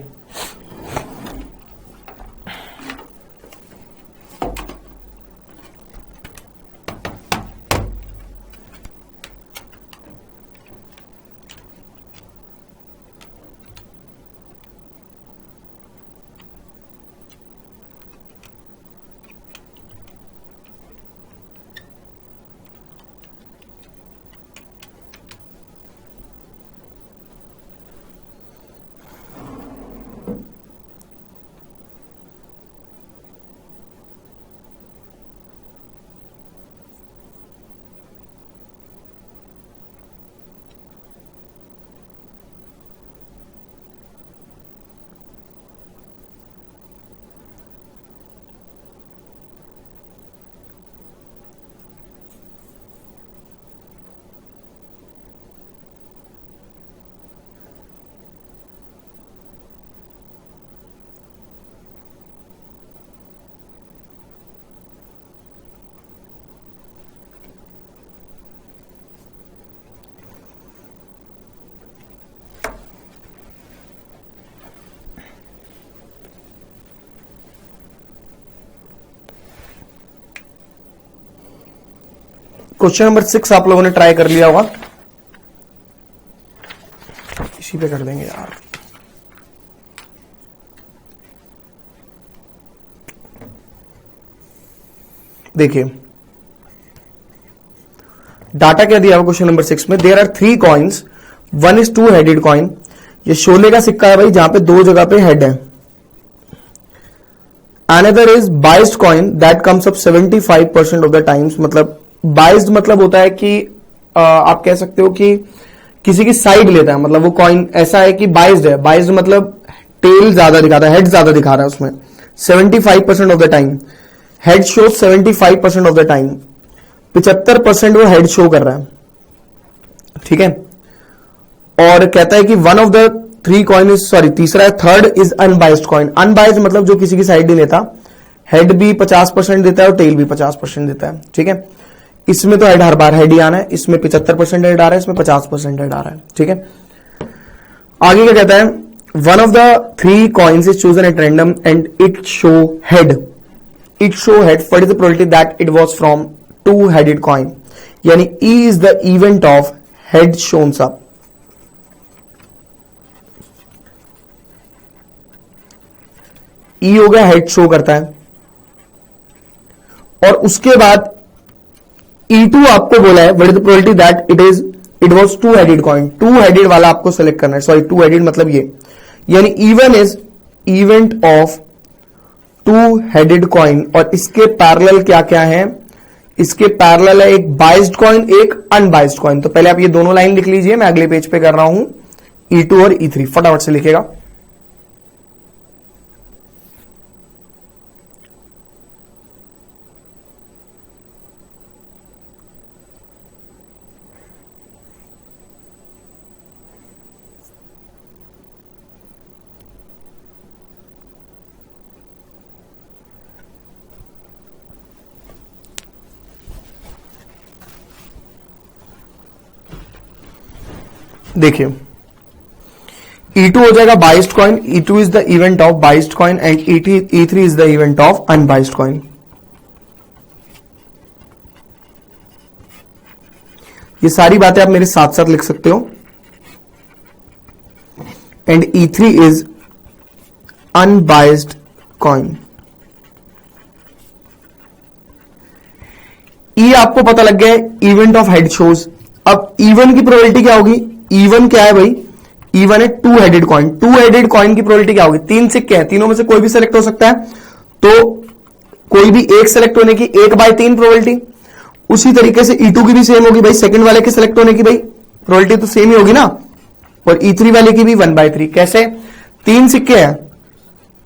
क्वेश्चन नंबर 6 आप लोगों ने ट्राई कर लिया होगा, इसी पे कर देंगे यार। देखिए डाटा क्या दिया हुआ क्वेश्चन नंबर 6 में, there are 3 coins, 1 is 2 headed coin. ये शोले का सिक्का है भाई, जहां पे 2 जगह पे हेड है। Another is biased coin that comes up 75% of the times. मतलब बाइस्ड मतलब होता है कि आप कह सकते हो कि किसी की साइड लेता है, मतलब वो कॉइन ऐसा है कि बाइस्ड है। बाइस्ड मतलब टेल ज्यादा दिखाता है, हेड ज्यादा दिखा रहा है उसमें 75% of the time. Head show 75% of the time, 75% वो हेड शो कर रहा है। ठीक है, और कहता है कि one of the 3 coin is, sorry तीसरा है, third is unbiased coin. Unbiased मतलब जो किसी की साइड नहीं लेता, हेड भी 50% देता है और टेल भी 50% देता है। ठीक है, इसमें तो हेड हर बार हेड ही आना है, इसमें 75% हेड आ रहा है, इसमें 50% हेड आ रहा है। ठीक है, आगे क्या कहता है, one of the 3 coins is chosen at random and it show head. It show head, what is the probability that it was from 2 headed coin. यानी E is the event of head शोन्स up. E हो गया head show करता है, और उसके बाद E2 आपको बोला है what is the probability that it was 2 headed coin. 2 headed वाला आपको सेलेक्ट करना है, सॉरी 2 हेडेड मतलब ये, यानी even is event of 2 headed coin. और इसके पैरेलल क्या क्या है, इसके पैरेलल है एक बाइस्ड कॉइन, एक अनबाइस्ड कॉइन। तो पहले आप ये दोनों लाइन लिख लीजिए, मैं अगले पेज पे कर रहा हूं। E2 और E3 फटाफट से लिखेगा। देखिए E2 हो जाएगा biased coin, E2 is the event of biased coin and E3 is the event of unbiased coin. ये सारी बातें आप मेरे साथ साथ लिख सकते हो। and E3 is unbiased coin. E आपको पता लग गया है इवेंट ऑफ हेड शोज. अब इवन की प्रोबेबिलिटी क्या होगी? इवन क्या है भाई? इवन है two headed coin. Two headed coin की प्रोबेबिलिटी क्या होगी? तीन सिक्के हैं, तीनों में से कोई भी सेलेक्ट हो सकता है, तो कोई भी एक सेलेक्ट होने की 1/3 प्रोबेबिलिटी. उसी तरीके से E2 की भी सेम होगी भाई, सेकंड वाले के सेलेक्ट होने की भाई प्रोबेबिलिटी तो सेम ही होगी ना. और E3 वाले की भी 1/3. कैसे? तीन सिक्के हैं,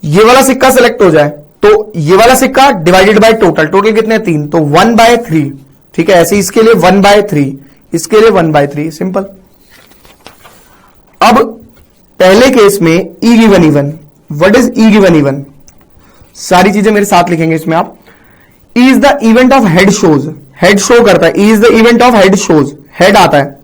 ये वाला सिक्का सेलेक्ट हो जाए तो ये वाला सिक्का डिवाइडेड बाय टोटल. टोटल कितने हैं? 3, तो 1/3. ठीक है, ऐसे इसके लिए 1/3, इसके लिए 1/3. सिंपल. अब पहले केस में E given even. What is E given even? सारी चीजें मेरे साथ लिखेंगे इसमें आप. E is the event of head shows. Head show करता है. E is the event of head shows. Head आता है.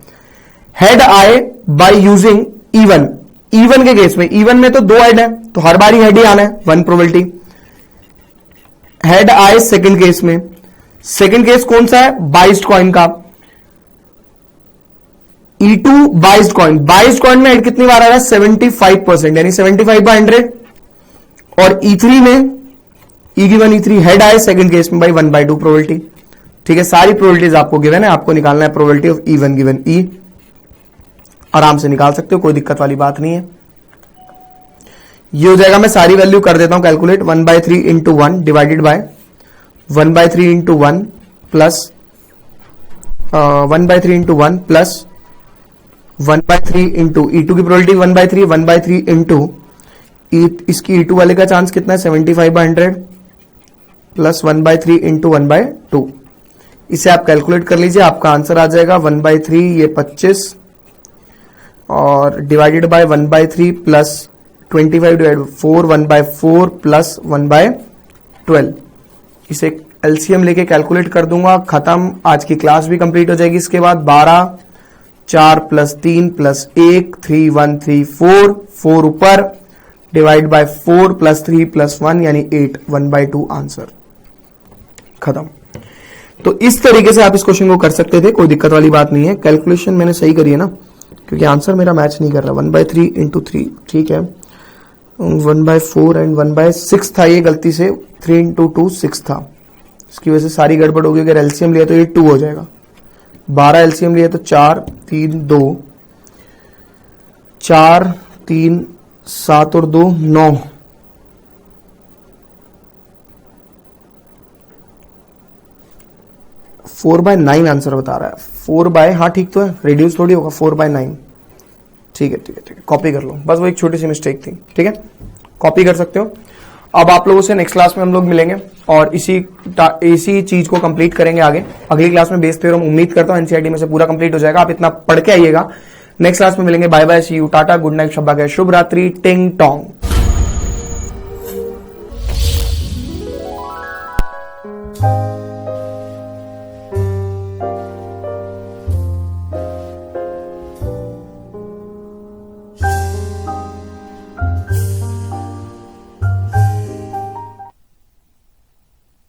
हेड आए बाय यूजिंग इवन. इवन के केस में, इवन में तो दो हेड है तो हर बारी हेड ही आना है, 1 प्रोबेबिलिटी. हेड आए सेकंड केस में. सेकंड केस कौन सा है? बाइस्ड कॉइन का. E2 biased coin. Biased coin में हेड कितनी बार आ रहा है? 75%, यानी 75/100. और E3 में E गिवन E3 हेड आए सेकंड केस में बाई 1/2 प्रोबेबिलिटी. ठीक है, सारी प्रोबेबिलिटीज आपको गिवन है, आपको निकालना है probability of E1 given E. आराम से निकाल सकते हो, कोई दिक्कत वाली बात नहीं है. ये हो जाएगा, मैं सारी वैल्यू कर देता हूं calculate. 1/3 into 1 divided bye 1/3 into 1 plus 1/3 into 1 plus 1/3 into E2 की प्रोबेबिलिटी 1/3, 1/3 इंटू इसकी E2 वाले का चांस कितना है? 75/100 प्लस 1/3 इंटू 1/2. इसे आप कैलकुलेट कर लीजिए, आपका आंसर आ जाएगा 1/3, ये 25 और divided by 1/3 plus 25 divide 4, 1/4 plus 1/12. इसे एलसीएम लेके कैलकुलेट कर दूंगा. खत्म. आज की क्लास भी कंप्लीट हो जाएगी. इसके बाद 12, 4 प्लस 3 प्लस 1, 3, 1, 3, 4 ऊपर डिवाइड बाय 4 प्लस 3 प्लस 1 यानी 8, 1/2 आंसर. खत्म. तो इस तरीके से आप इस क्वेश्चन को कर सकते थे, कोई दिक्कत वाली बात नहीं है. कैलकुलेशन मैंने सही करी है ना, क्योंकि आंसर मेरा मैच नहीं कर रहा. 1/3 इंटू 3, ठीक है. 1/4 एंड 1/6 था, ये गलती से 3 इंटू 2 6 था, इसकी वजह से सारी गड़बड़ होगी. अगर एलसीएम लिया तो ये 2 हो जाएगा. 12 एलसीएम लिया तो 4, 3, 2, 4, 3, 7 और 2 9. 4/9 आंसर बता रहा है. 4/, हाँ ठीक तो है, रेड्यूस थोड़ी होगा. 4/9. ठीक है ठीक है ठीक है, कॉपी कर लो. बस वो एक छोटी सी मिस्टेक थी. ठीक है, कॉपी कर सकते हो. अब आप लोगों से नेक्स्ट क्लास में हम लोग मिलेंगे और इसी चीज को कंप्लीट करेंगे आगे. अगली क्लास में बेस थ्योरम उम्मीद करता हूं एनसीईआरटी में से पूरा कंप्लीट हो जाएगा. आप इतना पढ़ के आइएगा. नेक्स्ट क्लास में मिलेंगे. Bye bye, see you, tata, good night, शब्बा खैर, शुभ रात्रि, टिंग टोंग.